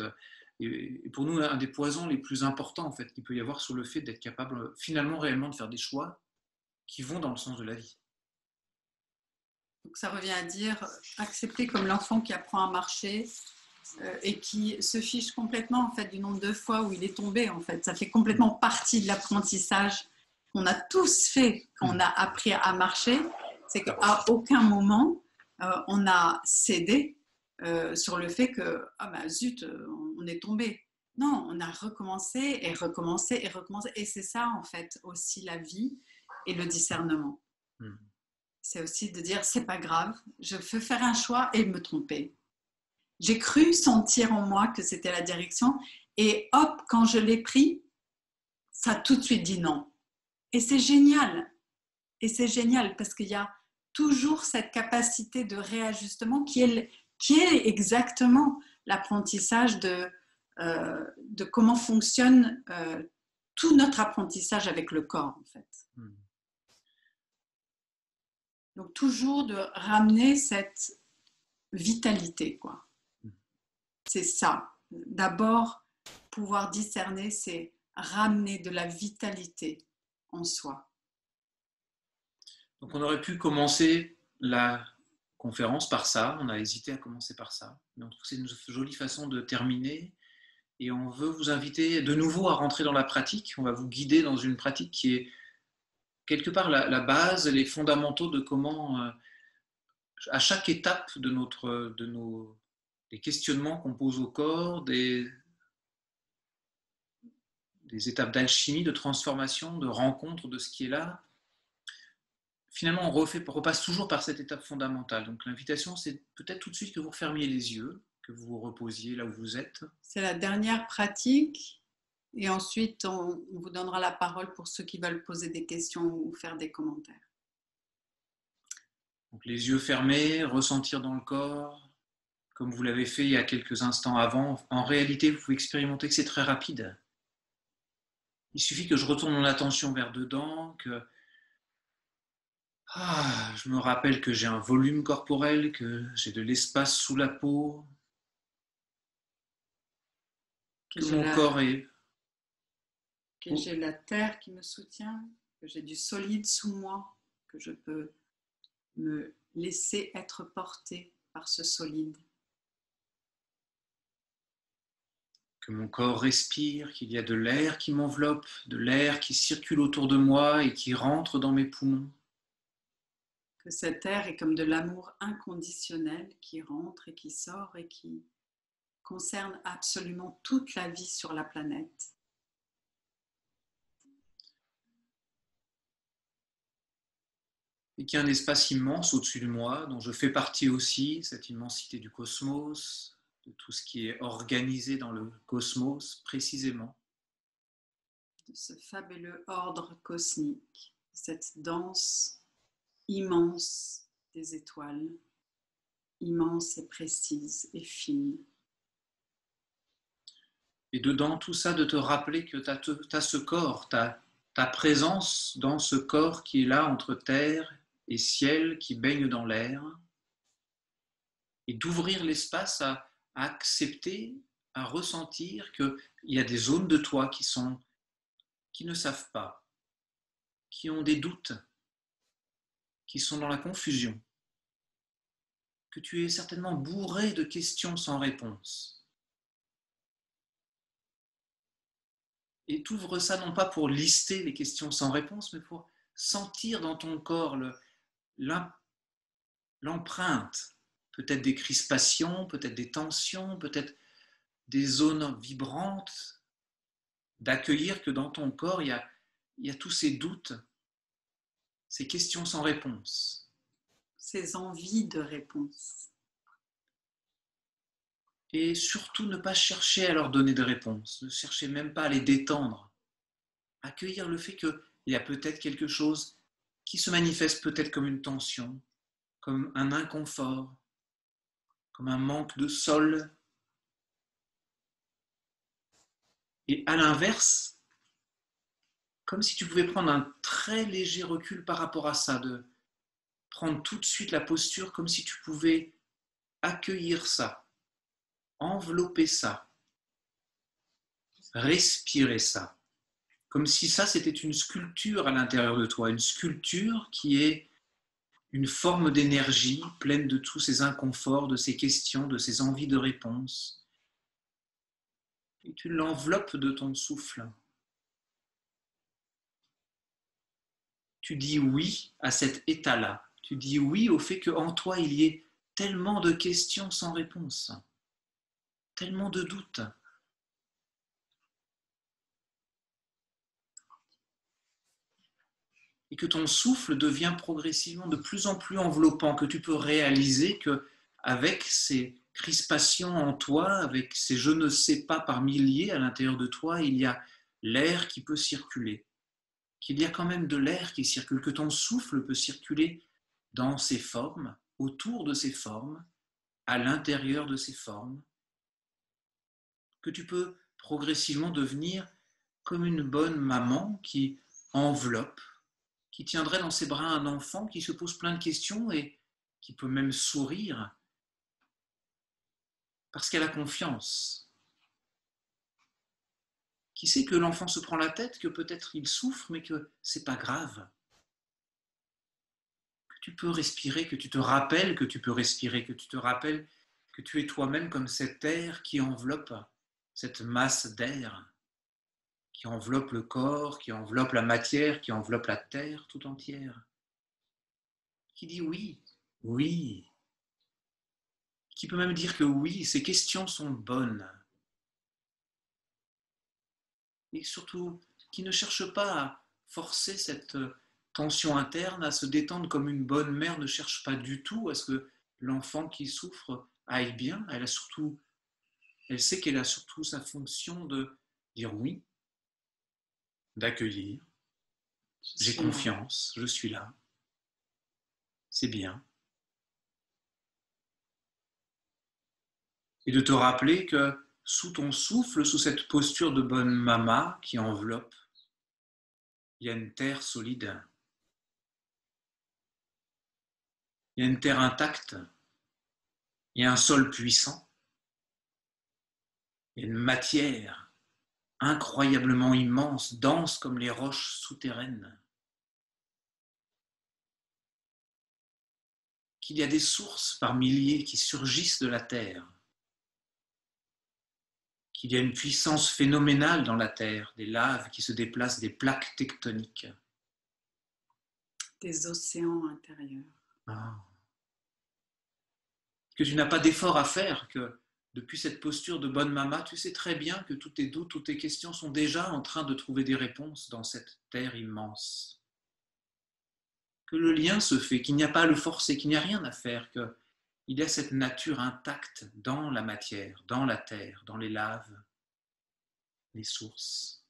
Speaker 2: est pour nous un des poisons les plus importants, en fait, qu'il peut y avoir sur le fait d'être capable, finalement, réellement, de faire des choix qui vont dans le sens de la vie.
Speaker 1: Donc ça revient à dire accepter comme l'enfant qui apprend à marcher et qui se fiche complètement, en fait, du nombre de fois où il est tombé, en fait. Ça fait complètement partie de l'apprentissage qu'on a tous fait quand on a appris à marcher, c'est qu'à aucun moment on a cédé sur le fait que ah ben zut, on est tombé. Non, on a recommencé et recommencé et recommencé. Et c'est ça en fait aussi la vie et le discernement. C'est aussi de dire c'est pas grave, je peux faire un choix et me tromper. J'ai cru sentir en moi que c'était la direction et hop, quand je l'ai pris, ça a tout de suite dit non. Et c'est génial. Et c'est génial parce qu'il y a toujours cette capacité de réajustement qui est exactement l'apprentissage de comment fonctionne tout notre apprentissage avec le corps, en fait. Donc, toujours de ramener cette vitalité, quoi. C'est ça. D'abord, pouvoir discerner, c'est ramener de la vitalité en soi.
Speaker 2: Donc on aurait pu commencer la conférence par ça. On a hésité à commencer par ça. Mais on trouve que c'est une jolie façon de terminer. Et on veut vous inviter de nouveau à rentrer dans la pratique. On va vous guider dans une pratique qui est quelque part la base, les fondamentaux de comment, à chaque étape des questionnements qu'on pose au corps, des étapes d'alchimie, de transformation, de rencontre de ce qui est là, finalement, on repasse toujours par cette étape fondamentale. Donc l'invitation, c'est peut-être tout de suite que vous refermiez les yeux, que vous vous reposiez là où vous êtes.
Speaker 1: C'est la dernière pratique. Et ensuite, on vous donnera la parole pour ceux qui veulent poser des questions ou faire des commentaires.
Speaker 2: Donc les yeux fermés, ressentir dans le corps, comme vous l'avez fait il y a quelques instants avant. En réalité, vous pouvez expérimenter que c'est très rapide. Il suffit que je retourne mon attention vers dedans, que je me rappelle que j'ai un volume corporel, que j'ai de l'espace sous la peau, que mon corps est...
Speaker 1: Que j'ai la terre qui me soutient, que j'ai du solide sous moi, que je peux me laisser être porté par ce solide.
Speaker 2: Que mon corps respire, qu'il y a de l'air qui m'enveloppe, de l'air qui circule autour de moi et qui rentre dans mes poumons.
Speaker 1: Que cet air est comme de l'amour inconditionnel qui rentre et qui sort et qui concerne absolument toute la vie sur la planète.
Speaker 2: Et qu'il y a un espace immense au-dessus de moi, dont je fais partie aussi, cette immensité du cosmos, de tout ce qui est organisé dans le cosmos précisément.
Speaker 1: De ce fabuleux ordre cosmique, cette danse immense des étoiles, immense et précise et fine.
Speaker 2: Et dedans tout ça, de te rappeler que tu as ce corps, ta présence dans ce corps qui est là entre terre et ciel, qui baigne dans l'air, et d'ouvrir l'espace à accepter, à ressentir qu'il y a des zones de toi qui ne savent pas, qui ont des doutes, qui sont dans la confusion, que tu es certainement bourré de questions sans réponse. Et tu ouvres ça non pas pour lister les questions sans réponse, mais pour sentir dans ton corps l'empreinte, peut-être des crispations, peut-être des tensions, peut-être des zones vibrantes, d'accueillir que dans ton corps, il y a tous ces doutes, ces questions sans réponse.
Speaker 1: Ces envies de réponse.
Speaker 2: Et surtout ne pas chercher à leur donner de réponse, ne chercher même pas à les détendre. Accueillir le fait qu'il y a peut-être quelque chose qui se manifeste peut-être comme une tension, comme un inconfort, comme un manque de sol. Et à l'inverse, comme si tu pouvais prendre un très léger recul par rapport à ça, de prendre tout de suite la posture comme si tu pouvais accueillir ça, envelopper ça, respirer ça, comme si ça c'était une sculpture à l'intérieur de toi, une sculpture qui est une forme d'énergie pleine de tous ces inconforts, de ces questions, de ces envies de réponse. Et tu l'enveloppes de ton souffle. Tu dis oui à cet état-là. Tu dis oui au fait qu'en toi, il y ait tellement de questions sans réponse, tellement de doutes. Et que ton souffle devient progressivement de plus en plus enveloppant, que tu peux réaliser qu'avec ces crispations en toi, avec ces je ne sais pas par milliers à l'intérieur de toi, il y a l'air qui peut circuler, qu'il y a quand même de l'air qui circule, que ton souffle peut circuler dans ces formes, autour de ces formes, à l'intérieur de ces formes, que tu peux progressivement devenir comme une bonne maman qui enveloppe, qui tiendrait dans ses bras un enfant qui se pose plein de questions et qui peut même sourire parce qu'elle a confiance, qui sait que l'enfant se prend la tête, que peut-être il souffre, mais que c'est pas grave. Que tu peux respirer, que tu te rappelles que tu peux respirer, que tu te rappelles que tu es toi-même comme cet air qui enveloppe, cette masse d'air qui enveloppe le corps, qui enveloppe la matière, qui enveloppe la terre tout entière, qui dit oui, oui, qui peut même dire que oui, ces questions sont bonnes, et surtout qui ne cherche pas à forcer cette tension interne, à se détendre comme une bonne mère ne cherche pas du tout à ce que l'enfant qui souffre aille bien. Elle sait qu'elle a surtout sa fonction de dire oui, d'accueillir, j'ai confiance, je suis là, c'est bien. Et de te rappeler que sous ton souffle, sous cette posture de bonne maman qui enveloppe, il y a une terre solide, il y a une terre intacte, il y a un sol puissant, il y a une matière incroyablement immense, dense comme les roches souterraines, qu'il y a des sources par milliers qui surgissent de la terre, qu'il y a une puissance phénoménale dans la terre, des laves qui se déplacent, des plaques tectoniques.
Speaker 1: Des océans intérieurs.
Speaker 2: Ah. Que tu n'as pas d'effort à faire, que depuis cette posture de bonne maman, tu sais très bien que tous tes doutes, toutes tes questions sont déjà en train de trouver des réponses dans cette terre immense. Que le lien se fait, qu'il n'y a pas à le forcer, qu'il n'y a rien à faire, qu'il y a cette nature intacte dans la matière, dans la terre, dans les laves, les sources.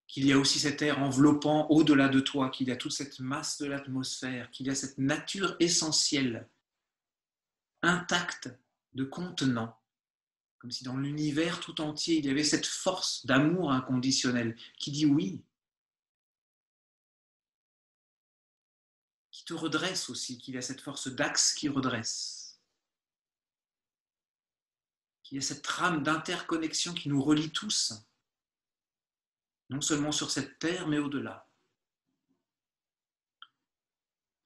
Speaker 2: Qu'il y a aussi cet air enveloppant au-delà de toi, qu'il y a toute cette masse de l'atmosphère, qu'il y a cette nature essentielle, intacte, de contenant, comme si dans l'univers tout entier, il y avait cette force d'amour inconditionnel qui dit oui, qui te redresse aussi, qu'il y a cette force d'axe qui redresse, qu'il y a cette trame d'interconnexion qui nous relie tous, non seulement sur cette terre, mais au-delà.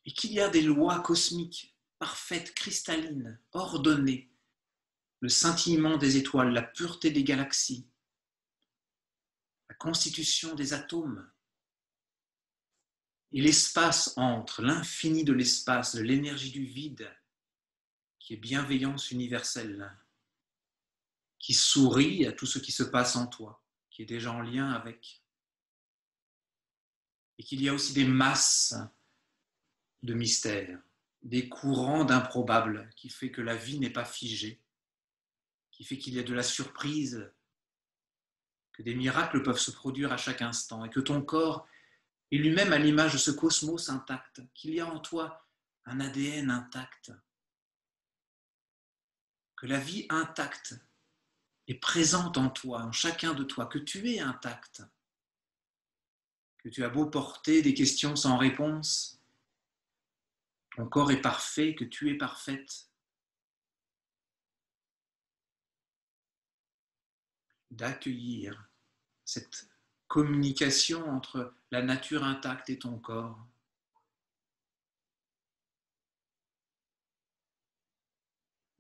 Speaker 2: Et qu'il y a des lois cosmiques parfaites, cristallines, ordonnées, le scintillement des étoiles, la pureté des galaxies, la constitution des atomes, et l'espace entre, l'infini de l'espace, de l'énergie du vide, qui est bienveillance universelle, qui sourit à tout ce qui se passe en toi, qui est déjà en lien avec. Et qu'il y a aussi des masses de mystères, des courants d'improbables, qui fait que la vie n'est pas figée, qui fait qu'il y a de la surprise, que des miracles peuvent se produire à chaque instant, et que ton corps est lui-même à l'image de ce cosmos intact, qu'il y a en toi un ADN intact, que la vie intacte est présente en toi, en chacun de toi, que tu es intact, que tu as beau porter des questions sans réponse, ton corps est parfait, que tu es parfaite. D'accueillir cette communication entre la nature intacte et ton corps.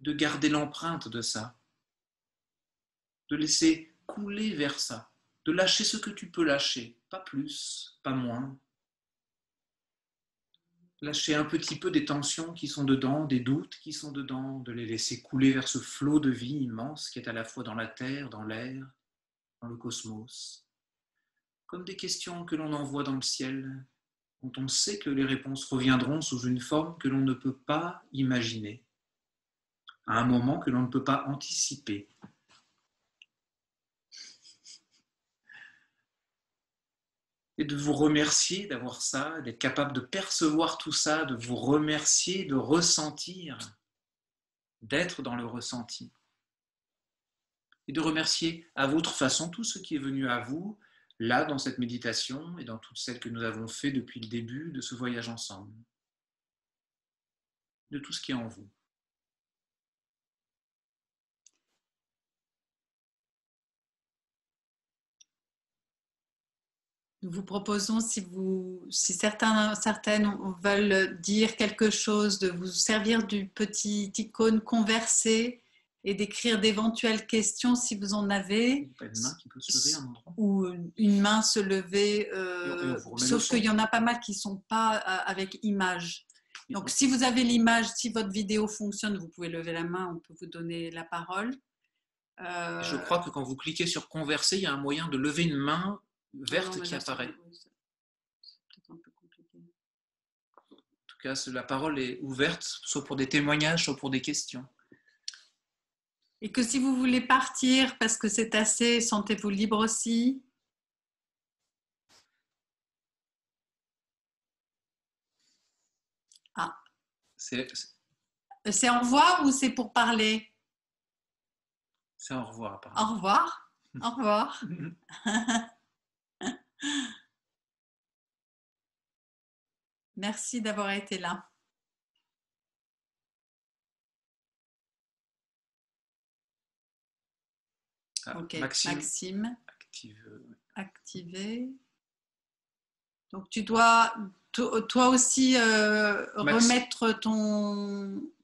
Speaker 2: De garder l'empreinte de ça, de laisser couler vers ça, de lâcher ce que tu peux lâcher, pas plus, pas moins. Lâcher un petit peu des tensions qui sont dedans, des doutes qui sont dedans, de les laisser couler vers ce flot de vie immense qui est à la fois dans la terre, dans l'air, dans le cosmos. Comme des questions que l'on envoie dans le ciel, dont on sait que les réponses reviendront sous une forme que l'on ne peut pas imaginer, à un moment que l'on ne peut pas anticiper. Et de vous remercier d'avoir ça, d'être capable de percevoir tout ça, de vous remercier, de ressentir, d'être dans le ressenti. Et de remercier à votre façon tout ce qui est venu à vous, là, dans cette méditation et dans toutes celles que nous avons fait depuis le début de ce voyage ensemble. De tout ce qui est en vous.
Speaker 1: Nous vous proposons, si certaines veulent dire quelque chose, de vous servir du petit icône converser et d'écrire d'éventuelles questions si vous en avez.
Speaker 2: Pas une main qui peut se lever à un endroit.
Speaker 1: Ou une main se lever, sauf qu'il y en a pas mal qui ne sont pas avec image. Donc, si vous avez l'image, si votre vidéo fonctionne, vous pouvez lever la main, on peut vous donner la parole.
Speaker 2: Je crois que quand vous cliquez sur converser, il y a un moyen de lever une main verte qui apparaît.
Speaker 1: C'est peut-être un peu compliqué.
Speaker 2: En tout cas, la parole est ouverte, soit pour des témoignages, soit pour des questions.
Speaker 1: Et que si vous voulez partir, parce que c'est assez, sentez-vous libre aussi. Ah. C'est au revoir ou c'est pour parler?
Speaker 2: C'est au revoir, apparemment.
Speaker 1: Au revoir. Au revoir. Merci d'avoir été là. Ok, Maxime. Activé. Donc tu dois toi aussi remettre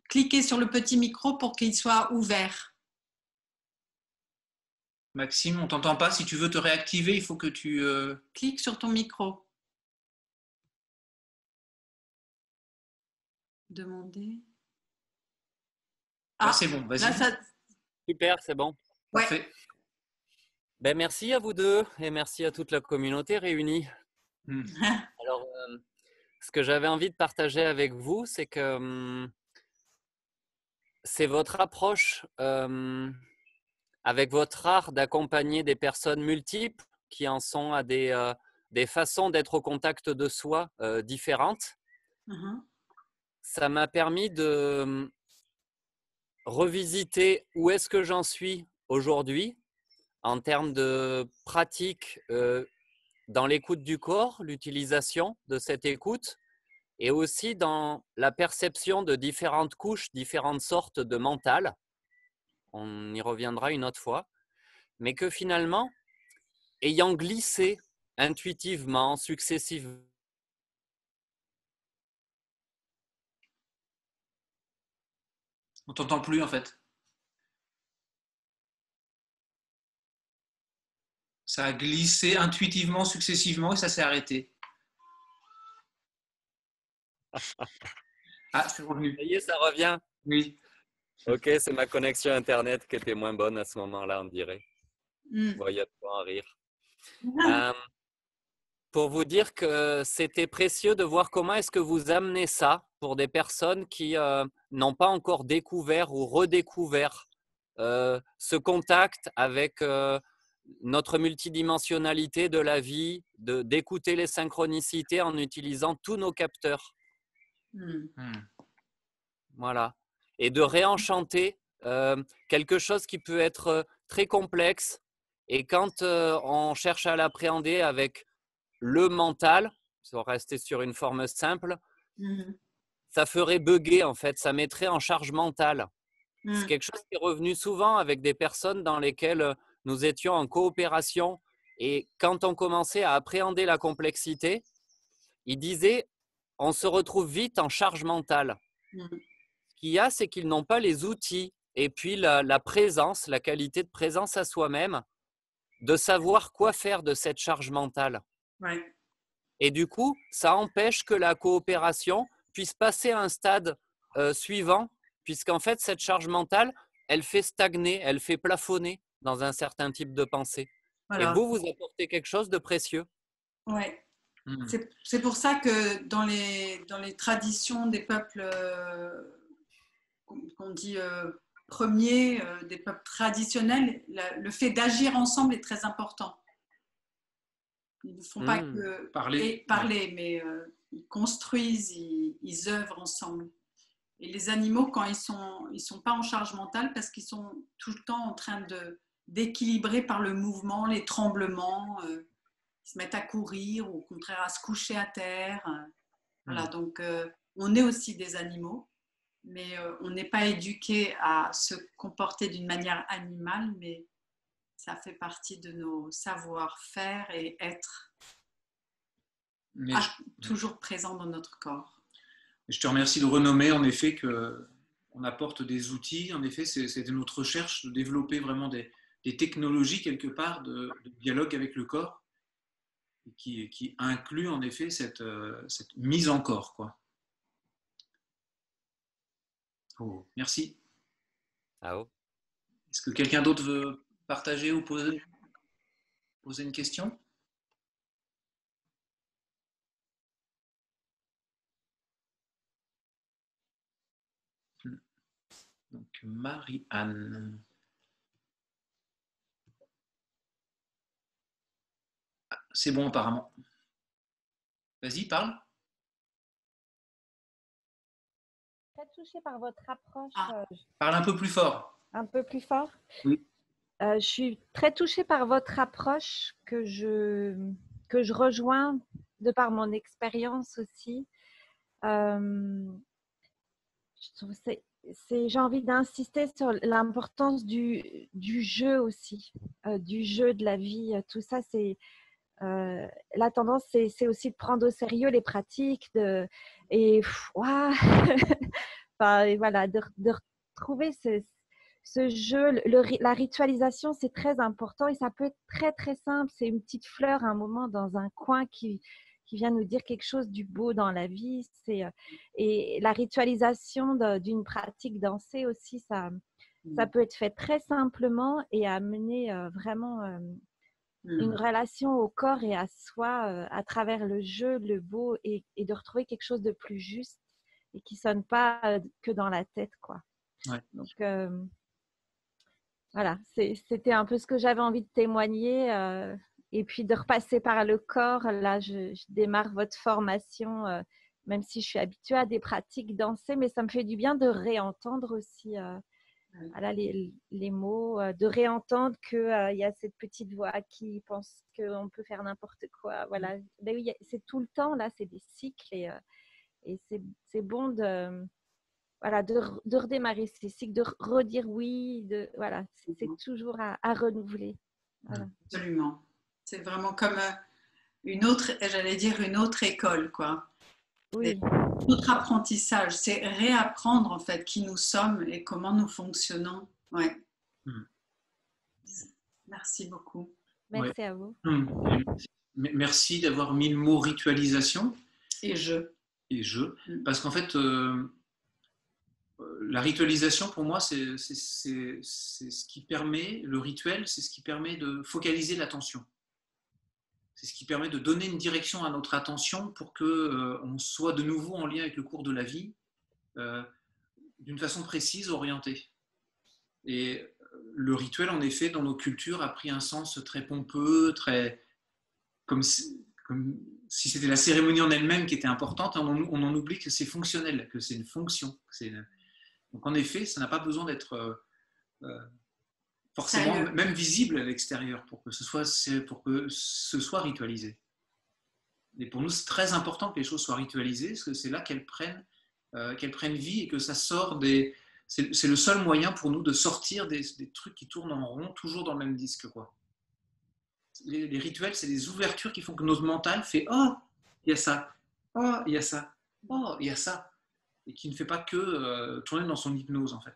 Speaker 1: cliquer sur le petit micro pour qu'il soit ouvert.
Speaker 2: Maxime, on t'entend pas. Si tu veux te réactiver, il faut que tu
Speaker 1: cliques sur ton micro. Demander.
Speaker 2: Ah, c'est bon, vas-y.
Speaker 3: Super, c'est bon.
Speaker 2: Parfait.
Speaker 3: Ouais. Ben, merci à vous deux et merci à toute la communauté réunie. Alors, ce que j'avais envie de partager avec vous, c'est que c'est votre approche avec votre art d'accompagner des personnes multiples qui en sont à des façons d'être au contact de soi différentes. Ça m'a permis de revisiter où est-ce que j'en suis aujourd'hui en termes de pratique dans l'écoute du corps, l'utilisation de cette écoute, et aussi dans la perception de différentes couches, différentes sortes de mental. On y reviendra une autre fois. Mais que finalement, ayant glissé intuitivement, successivement,
Speaker 2: on t'entend plus en fait. Ça a glissé intuitivement, successivement et ça s'est arrêté. Ah, c'est revenu.
Speaker 3: Ça y est, ça revient.
Speaker 2: Oui.
Speaker 3: Ok, c'est ma connexion Internet qui était moins bonne à ce moment-là, on dirait. Bon, il y a de quoi en rire. Pour vous dire que c'était précieux de voir comment est-ce que vous amenez ça pour des personnes qui n'ont pas encore découvert ou redécouvert ce contact avec notre multidimensionnalité de la vie, d'écouter les synchronicités en utilisant tous nos capteurs. Voilà. Et de réenchanter quelque chose qui peut être très complexe. Et quand on cherche à l'appréhender avec le mental, si on restait sur une forme simple, ça ferait bugger en fait, ça mettrait en charge mentale. C'est quelque chose qui est revenu souvent avec des personnes dans lesquelles nous étions en coopération. Et quand on commençait à appréhender la complexité, ils disaient on se retrouve vite en charge mentale. Ce qu'il y a, c'est qu'ils n'ont pas les outils et puis la présence, la qualité de présence à soi-même, de savoir quoi faire de cette charge mentale.
Speaker 1: Ouais.
Speaker 3: Et du coup, ça empêche que la coopération puisse passer à un stade suivant, puisqu'en fait, cette charge mentale, elle fait stagner, elle fait plafonner dans un certain type de pensée. Voilà. Et vous apportez quelque chose de précieux.
Speaker 1: Oui. C'est pour ça que dans les traditions des peuples qu'on dit premiers, des peuples traditionnels, le fait d'agir ensemble est très important. Ils ne font pas que parler, mais ils construisent, ils œuvrent ensemble. Et les animaux, quand ils sont pas en charge mentale, parce qu'ils sont tout le temps en train d'équilibrer par le mouvement, les tremblements, ils se mettent à courir ou au contraire à se coucher à terre. Voilà, donc on est aussi des animaux, mais on n'est pas éduqué à se comporter d'une manière animale, mais ça fait partie de nos savoir-faire et être.
Speaker 2: Mais
Speaker 1: toujours présent dans notre corps.
Speaker 2: je te remercie de renommer en effet qu'on apporte des outils. En effet, c'est notre recherche de développer vraiment des technologies quelque part de dialogue avec le corps qui inclut en effet cette mise en corps, quoi. Oh, merci.
Speaker 3: Ah oh.
Speaker 2: Est-ce que quelqu'un d'autre veut partager ou poser une question? Donc, Marie-Anne. Ah, c'est bon apparemment. Vas-y, parle.
Speaker 4: Très touchée par votre approche.
Speaker 2: Parle un peu plus fort.
Speaker 4: Un peu plus fort.
Speaker 2: Oui.
Speaker 4: Je suis très touchée par votre approche que je rejoins de par mon expérience aussi. Je trouve j'ai envie d'insister sur l'importance du jeu aussi, du jeu de la vie. Tout ça, c'est la tendance, c'est aussi de prendre au sérieux les pratiques et enfin, et voilà, de retrouver ce jeu, la ritualisation, c'est très important et ça peut être très très simple. C'est une petite fleur à un moment dans un coin qui vient nous dire quelque chose du beau dans la vie. Et la ritualisation d'une pratique dansée aussi, ça peut être fait très simplement et amener vraiment une relation au corps et à soi à travers le jeu, le beau et de retrouver quelque chose de plus juste et qui sonne pas que dans la tête, quoi.
Speaker 2: Ouais.
Speaker 4: Donc voilà, c'était un peu ce que j'avais envie de témoigner et puis de repasser par le corps. Là, je démarre votre formation, même si je suis habituée à des pratiques dansées, mais ça me fait du bien de réentendre aussi voilà, les mots, de réentendre qu'il y a cette petite voix qui pense qu'on peut faire n'importe quoi. Voilà. Ben oui, c'est tout le temps, là, c'est des cycles et c'est bon de redémarrer ces cycles, de redire oui, voilà, c'est toujours à renouveler. Voilà.
Speaker 1: Absolument. C'est vraiment comme une autre école, quoi.
Speaker 4: Oui.
Speaker 1: Notre apprentissage, c'est réapprendre en fait qui nous sommes et comment nous fonctionnons. Ouais. Merci beaucoup.
Speaker 4: Merci à vous.
Speaker 2: Merci d'avoir mis le mot ritualisation.
Speaker 1: Et je.
Speaker 2: Parce qu'en fait, la ritualisation, pour moi, c'est ce qui permet, le rituel, c'est ce qui permet de focaliser l'attention. C'est ce qui permet de donner une direction à notre attention pour qu'on soit de nouveau en lien avec le cours de la vie d'une façon précise, orientée. Et le rituel, en effet, dans nos cultures, a pris un sens très pompeux, très comme si c'était la cérémonie en elle-même qui était importante. On en oublie que c'est fonctionnel, que c'est une fonction. Donc en effet, ça n'a pas besoin d'être forcément même visible à l'extérieur pour que ce soit ritualisé. Et pour nous, c'est très important que les choses soient ritualisées, parce que c'est là qu'elles prennent vie et que ça sort des... C'est le seul moyen pour nous de sortir des trucs qui tournent en rond, toujours dans le même disque, quoi. Les rituels, c'est des ouvertures qui font que notre mental fait « Oh, il y a ça. Oh, il y a ça. Oh, il y a ça. » Et qui ne fait pas que tourner dans son hypnose, en fait.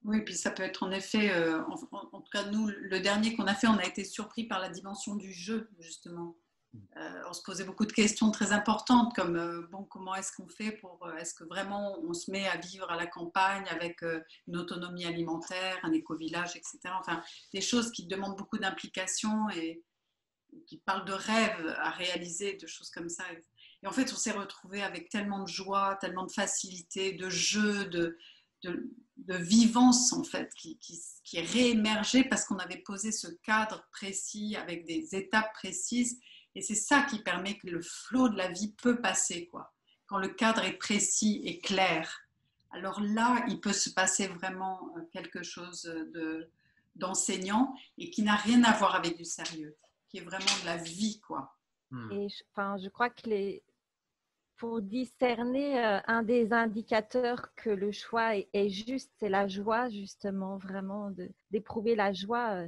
Speaker 1: Oui, puis ça peut être en effet, en tout cas nous, le dernier qu'on a fait, on a été surpris par la dimension du jeu, justement. On se posait beaucoup de questions très importantes, comme bon, comment est-ce qu'on fait est-ce que vraiment on se met à vivre à la campagne avec une autonomie alimentaire, un éco-village, etc. Enfin, des choses qui demandent beaucoup d'implication et qui parlent de rêves à réaliser, de choses comme ça. Et en fait, on s'est retrouvé avec tellement de joie, tellement de facilité, de jeu, de vivance en fait qui est réémergée parce qu'on avait posé ce cadre précis avec des étapes précises et c'est ça qui permet que le flot de la vie peut passer, quoi. Quand le cadre est précis et clair, alors là il peut se passer vraiment quelque chose d'enseignant et qui n'a rien à voir avec du sérieux, qui est vraiment de la vie, quoi.
Speaker 4: Et je crois que pour discerner un des indicateurs que le choix est juste, c'est la joie, justement, vraiment d'éprouver la joie.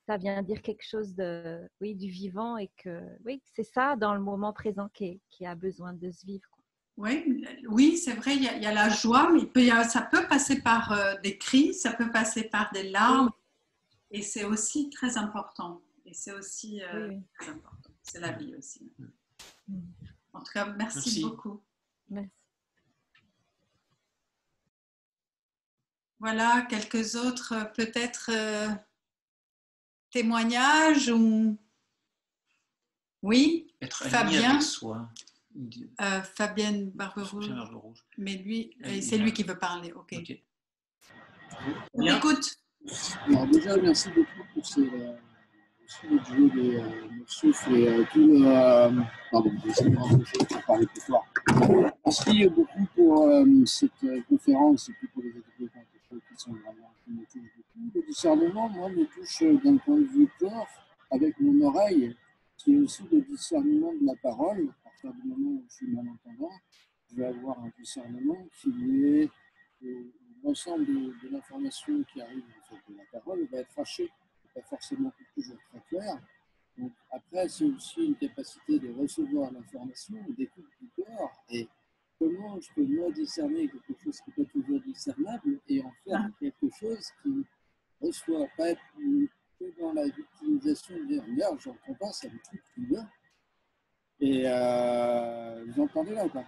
Speaker 4: ça vient dire quelque chose de, oui, du vivant et que oui, c'est ça dans le moment présent qui a besoin de se vivre, quoi.
Speaker 1: Oui, c'est vrai, il y a la joie, mais ça peut passer par des cris, ça peut passer par des larmes, et c'est aussi très important. Et c'est aussi
Speaker 4: Oui.
Speaker 1: très important. C'est la vie aussi.
Speaker 4: Mm.
Speaker 1: En tout cas, merci beaucoup.
Speaker 4: Merci.
Speaker 1: Voilà, quelques autres peut-être témoignages ou... Oui,
Speaker 2: Être aligné
Speaker 1: Fabien.
Speaker 2: avec soi.
Speaker 1: Fabienne Barberou. Mais lui, c'est lui qui veut parler. Ok. On écoute.
Speaker 5: Alors déjà, merci beaucoup pour ce jeu des souffles et tout le... Pardon, j'essaie de me rapprocher pour parler plus fort. Merci beaucoup pour cette conférence et puis pour les ateliers qui sont vraiment qui me touchent beaucoup. Le discernement, moi, me touche d'un point de vue corps, avec mon oreille, qui est aussi le discernement de la parole. À partir du moment où je suis malentendant, je vais avoir un discernement qui est l'ensemble de l'information qui arrive en fait, de la parole va être hachée, pas forcément toujours très clair. Donc après, c'est aussi une capacité de recevoir l'information, d'écoute du corps, et comment je peux moi discerner quelque chose qui n'est pas toujours discernable et en faire quelque chose qui reçoit, pas être que dans la victimisation de dire regarde, j'entends pas, ça me touche bien. Et vous entendez là ou pas?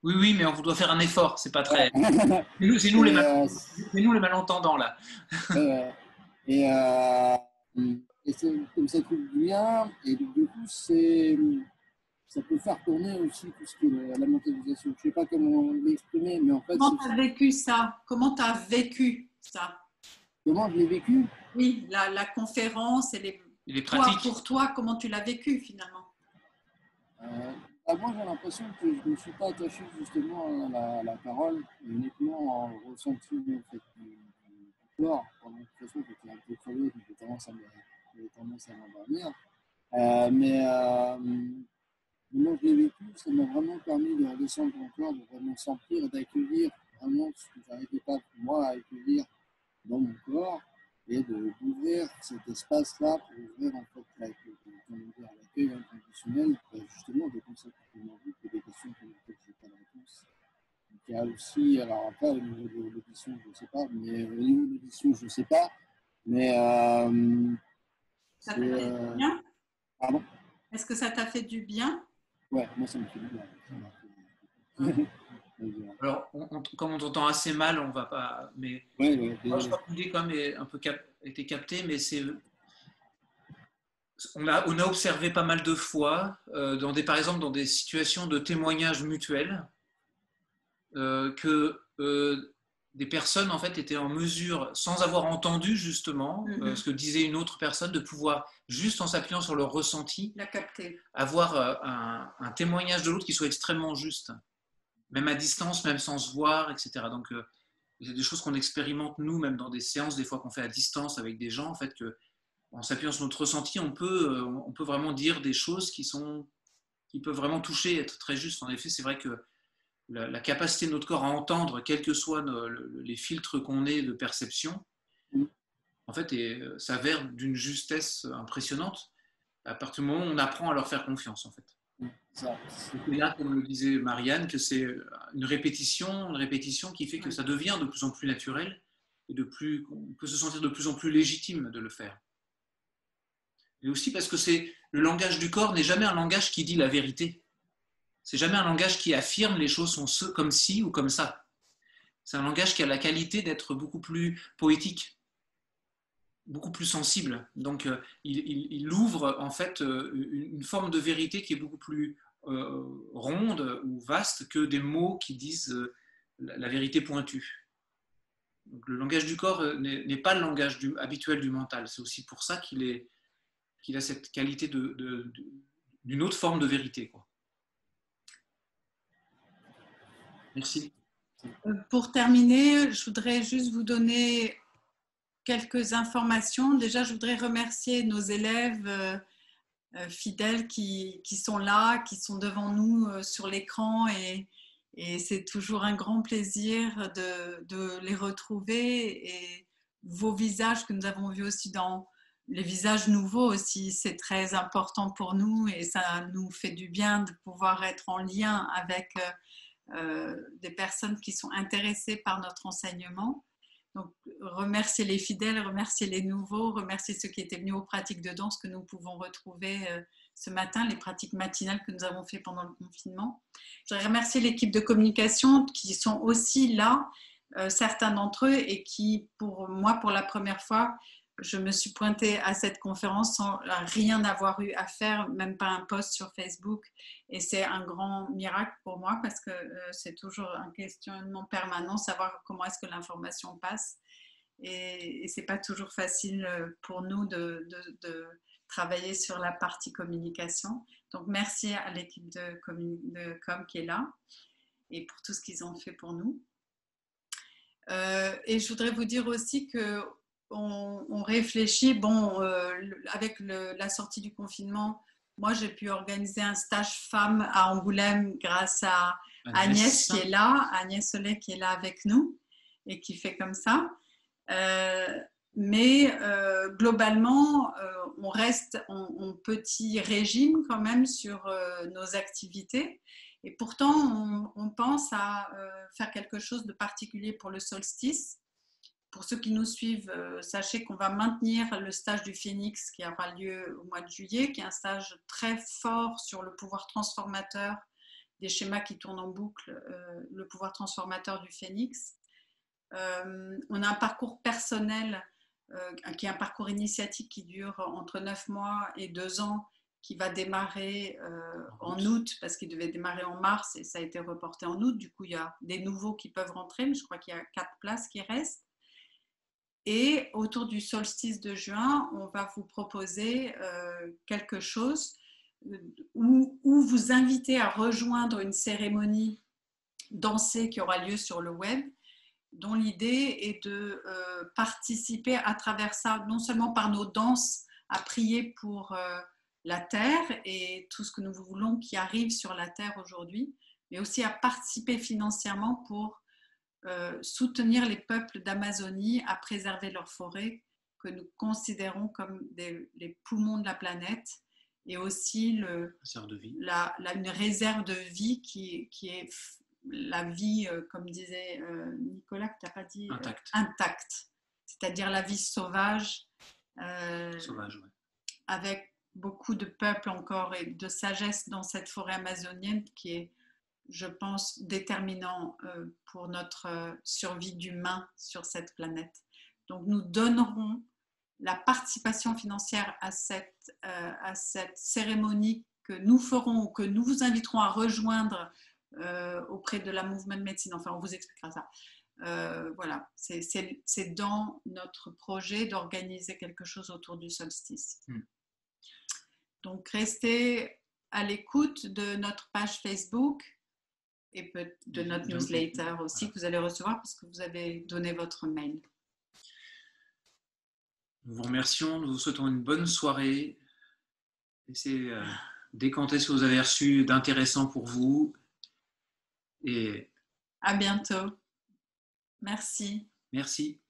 Speaker 2: Oui, mais on doit faire un effort, c'est pas très. C'est nous les malentendants là.
Speaker 5: Et comme ça trouve bien, et du coup, ça peut faire tourner aussi tout ce qui est la mentalisation. Je ne sais pas comment l'exprimer, mais en fait.
Speaker 1: Comment tu as vécu ça? Comment tu as vécu ça?
Speaker 5: Comment je l'ai vécu?
Speaker 1: Oui, la conférence et
Speaker 2: les pratiques.
Speaker 1: Pour toi, comment tu l'as vécu finalement?
Speaker 5: Moi, j'ai l'impression que je ne me suis pas attaché justement à la parole, uniquement en ressenti en fait, du corps. Pendant toute façon, j'étais un peu crevé, j'avais tendance à m'endormir. Mais moi, je l'ai vécu, ça m'a vraiment permis de redescendre mon corps, de vraiment sentir et d'accueillir vraiment ce que je n'arrivais pas moi à accueillir dans mon corps et d'ouvrir cet espace-là pour ouvrir en fait l'accueil inconditionnel, justement des concepts qui m'ont vu, des questions pour lesquelles je n'ai pas de réponse. Donc, il y a aussi, alors après au niveau de l'audition, je ne sais pas, mais au niveau de l'audition, je ne sais pas, mais
Speaker 1: ça t'a fait du bien?
Speaker 5: Pardon?
Speaker 1: Est-ce que ça t'a fait du bien?
Speaker 5: Ouais, moi ça me fait du bien.
Speaker 2: Alors, comme on t'entend assez mal, on va pas. Mais moi, je crois que l'idée quand même est un peu été captée, mais c'est. On a observé pas mal de fois, par exemple dans des situations de témoignage mutuel, que des personnes en fait étaient en mesure, sans avoir entendu justement ce que disait une autre personne, de pouvoir juste en s'appuyant sur leur ressenti,
Speaker 1: la capter,
Speaker 2: avoir un témoignage de l'autre qui soit extrêmement juste, même à distance, même sans se voir, etc. Donc il y a des choses qu'on expérimente nous, même dans des séances des fois qu'on fait à distance avec des gens, en fait, que en s'appuyant sur notre ressenti, on peut vraiment dire des choses qui peuvent vraiment toucher, être très justes. En effet, c'est vrai que la capacité de notre corps à entendre, quels que soient les filtres qu'on ait de perception, en fait, s'avère d'une justesse impressionnante à partir du moment où on apprend à leur faire confiance, en fait. C'est là, comme le disait Marianne, que c'est une répétition qui fait que ça devient de plus en plus naturel et on peut se sentir de plus en plus légitime de le faire. Et aussi parce que le langage du corps n'est jamais un langage qui dit la vérité. C'est jamais un langage qui affirme les choses sont comme ci ou comme ça. C'est un langage qui a la qualité d'être beaucoup plus poétique, beaucoup plus sensible. Donc, il ouvre en fait une forme de vérité qui est beaucoup plus ronde ou vaste que des mots qui disent la vérité pointue. Donc, le langage du corps n'est pas le langage habituel du mental. C'est aussi pour ça qu'il a cette qualité d'une autre forme de vérité, quoi. Merci.
Speaker 1: Pour terminer, je voudrais juste vous donner quelques informations. Déjà, je voudrais remercier nos élèves fidèles qui sont là, qui sont devant nous sur l'écran et c'est toujours un grand plaisir de les retrouver et vos visages que nous avons vus aussi dans les visages nouveaux aussi, c'est très important pour nous et ça nous fait du bien de pouvoir être en lien avec des personnes qui sont intéressées par notre enseignement. Donc, remercier les fidèles, remercier les nouveaux, remercier ceux qui étaient venus aux pratiques de danse que nous pouvons retrouver ce matin, les pratiques matinales que nous avons fait pendant le confinement. Je voudrais remercier l'équipe de communication qui sont aussi là, certains d'entre eux, et qui, pour moi, pour la première fois, je me suis pointée à cette conférence sans rien avoir eu à faire, même pas un post sur Facebook. Et c'est un grand miracle pour moi parce que c'est toujours un questionnement permanent, savoir comment est-ce que l'information passe. Et c'est pas toujours facile pour nous de travailler sur la partie communication. Donc, merci à l'équipe de com qui est là et pour tout ce qu'ils ont fait pour nous. Et je voudrais vous dire aussi que on réfléchit, bon, avec la sortie du confinement, moi j'ai pu organiser un stage femmes à Angoulême grâce à Agnès qui est là, Agnès Solé qui est là avec nous et qui fait comme ça. Mais globalement, on reste en petit régime quand même sur nos activités. Et pourtant, on pense à faire quelque chose de particulier pour le solstice. Pour ceux qui nous suivent, sachez qu'on va maintenir le stage du Phénix qui aura lieu au mois de juillet, qui est un stage très fort sur le pouvoir transformateur des schémas qui tournent en boucle, le pouvoir transformateur du Phénix. On a un parcours personnel qui est un parcours initiatique qui dure entre 9 mois et 2 ans, qui va démarrer en août, parce qu'il devait démarrer en mars et ça a été reporté en août. Du coup, il y a des nouveaux qui peuvent rentrer, mais je crois qu'il y a 4 places qui restent. Et autour du solstice de juin, on va vous proposer quelque chose où vous inviter à rejoindre une cérémonie dansée qui aura lieu sur le web, dont l'idée est de participer à travers ça, non seulement par nos danses, à prier pour la Terre et tout ce que nous voulons qui arrive sur la Terre aujourd'hui, mais aussi à participer financièrement pour soutenir les peuples d'Amazonie à préserver leurs forêts que nous considérons comme les poumons de la planète et aussi une réserve de vie qui est la vie, comme disait Nicolas, que tu n'as pas dit, intacte, c'est-à-dire la vie sauvage,
Speaker 2: ouais.
Speaker 1: avec beaucoup de peuples encore et de sagesse dans cette forêt amazonienne qui est, je pense, déterminant pour notre survie d'humain sur cette planète. Donc, nous donnerons la participation financière à cette cérémonie que nous ferons, que nous vous inviterons à rejoindre auprès de la Movement Medicine. Enfin, on vous expliquera ça. Voilà, c'est dans notre projet d'organiser quelque chose autour du solstice. Donc, restez à l'écoute de notre page Facebook et de notre newsletter aussi que vous allez recevoir parce que vous avez donné votre mail.
Speaker 2: Nous vous remercions, nous vous souhaitons une bonne soirée. Essayez de décanter ce que vous avez reçu d'intéressant pour vous. Et
Speaker 1: à bientôt. Merci.
Speaker 2: Merci.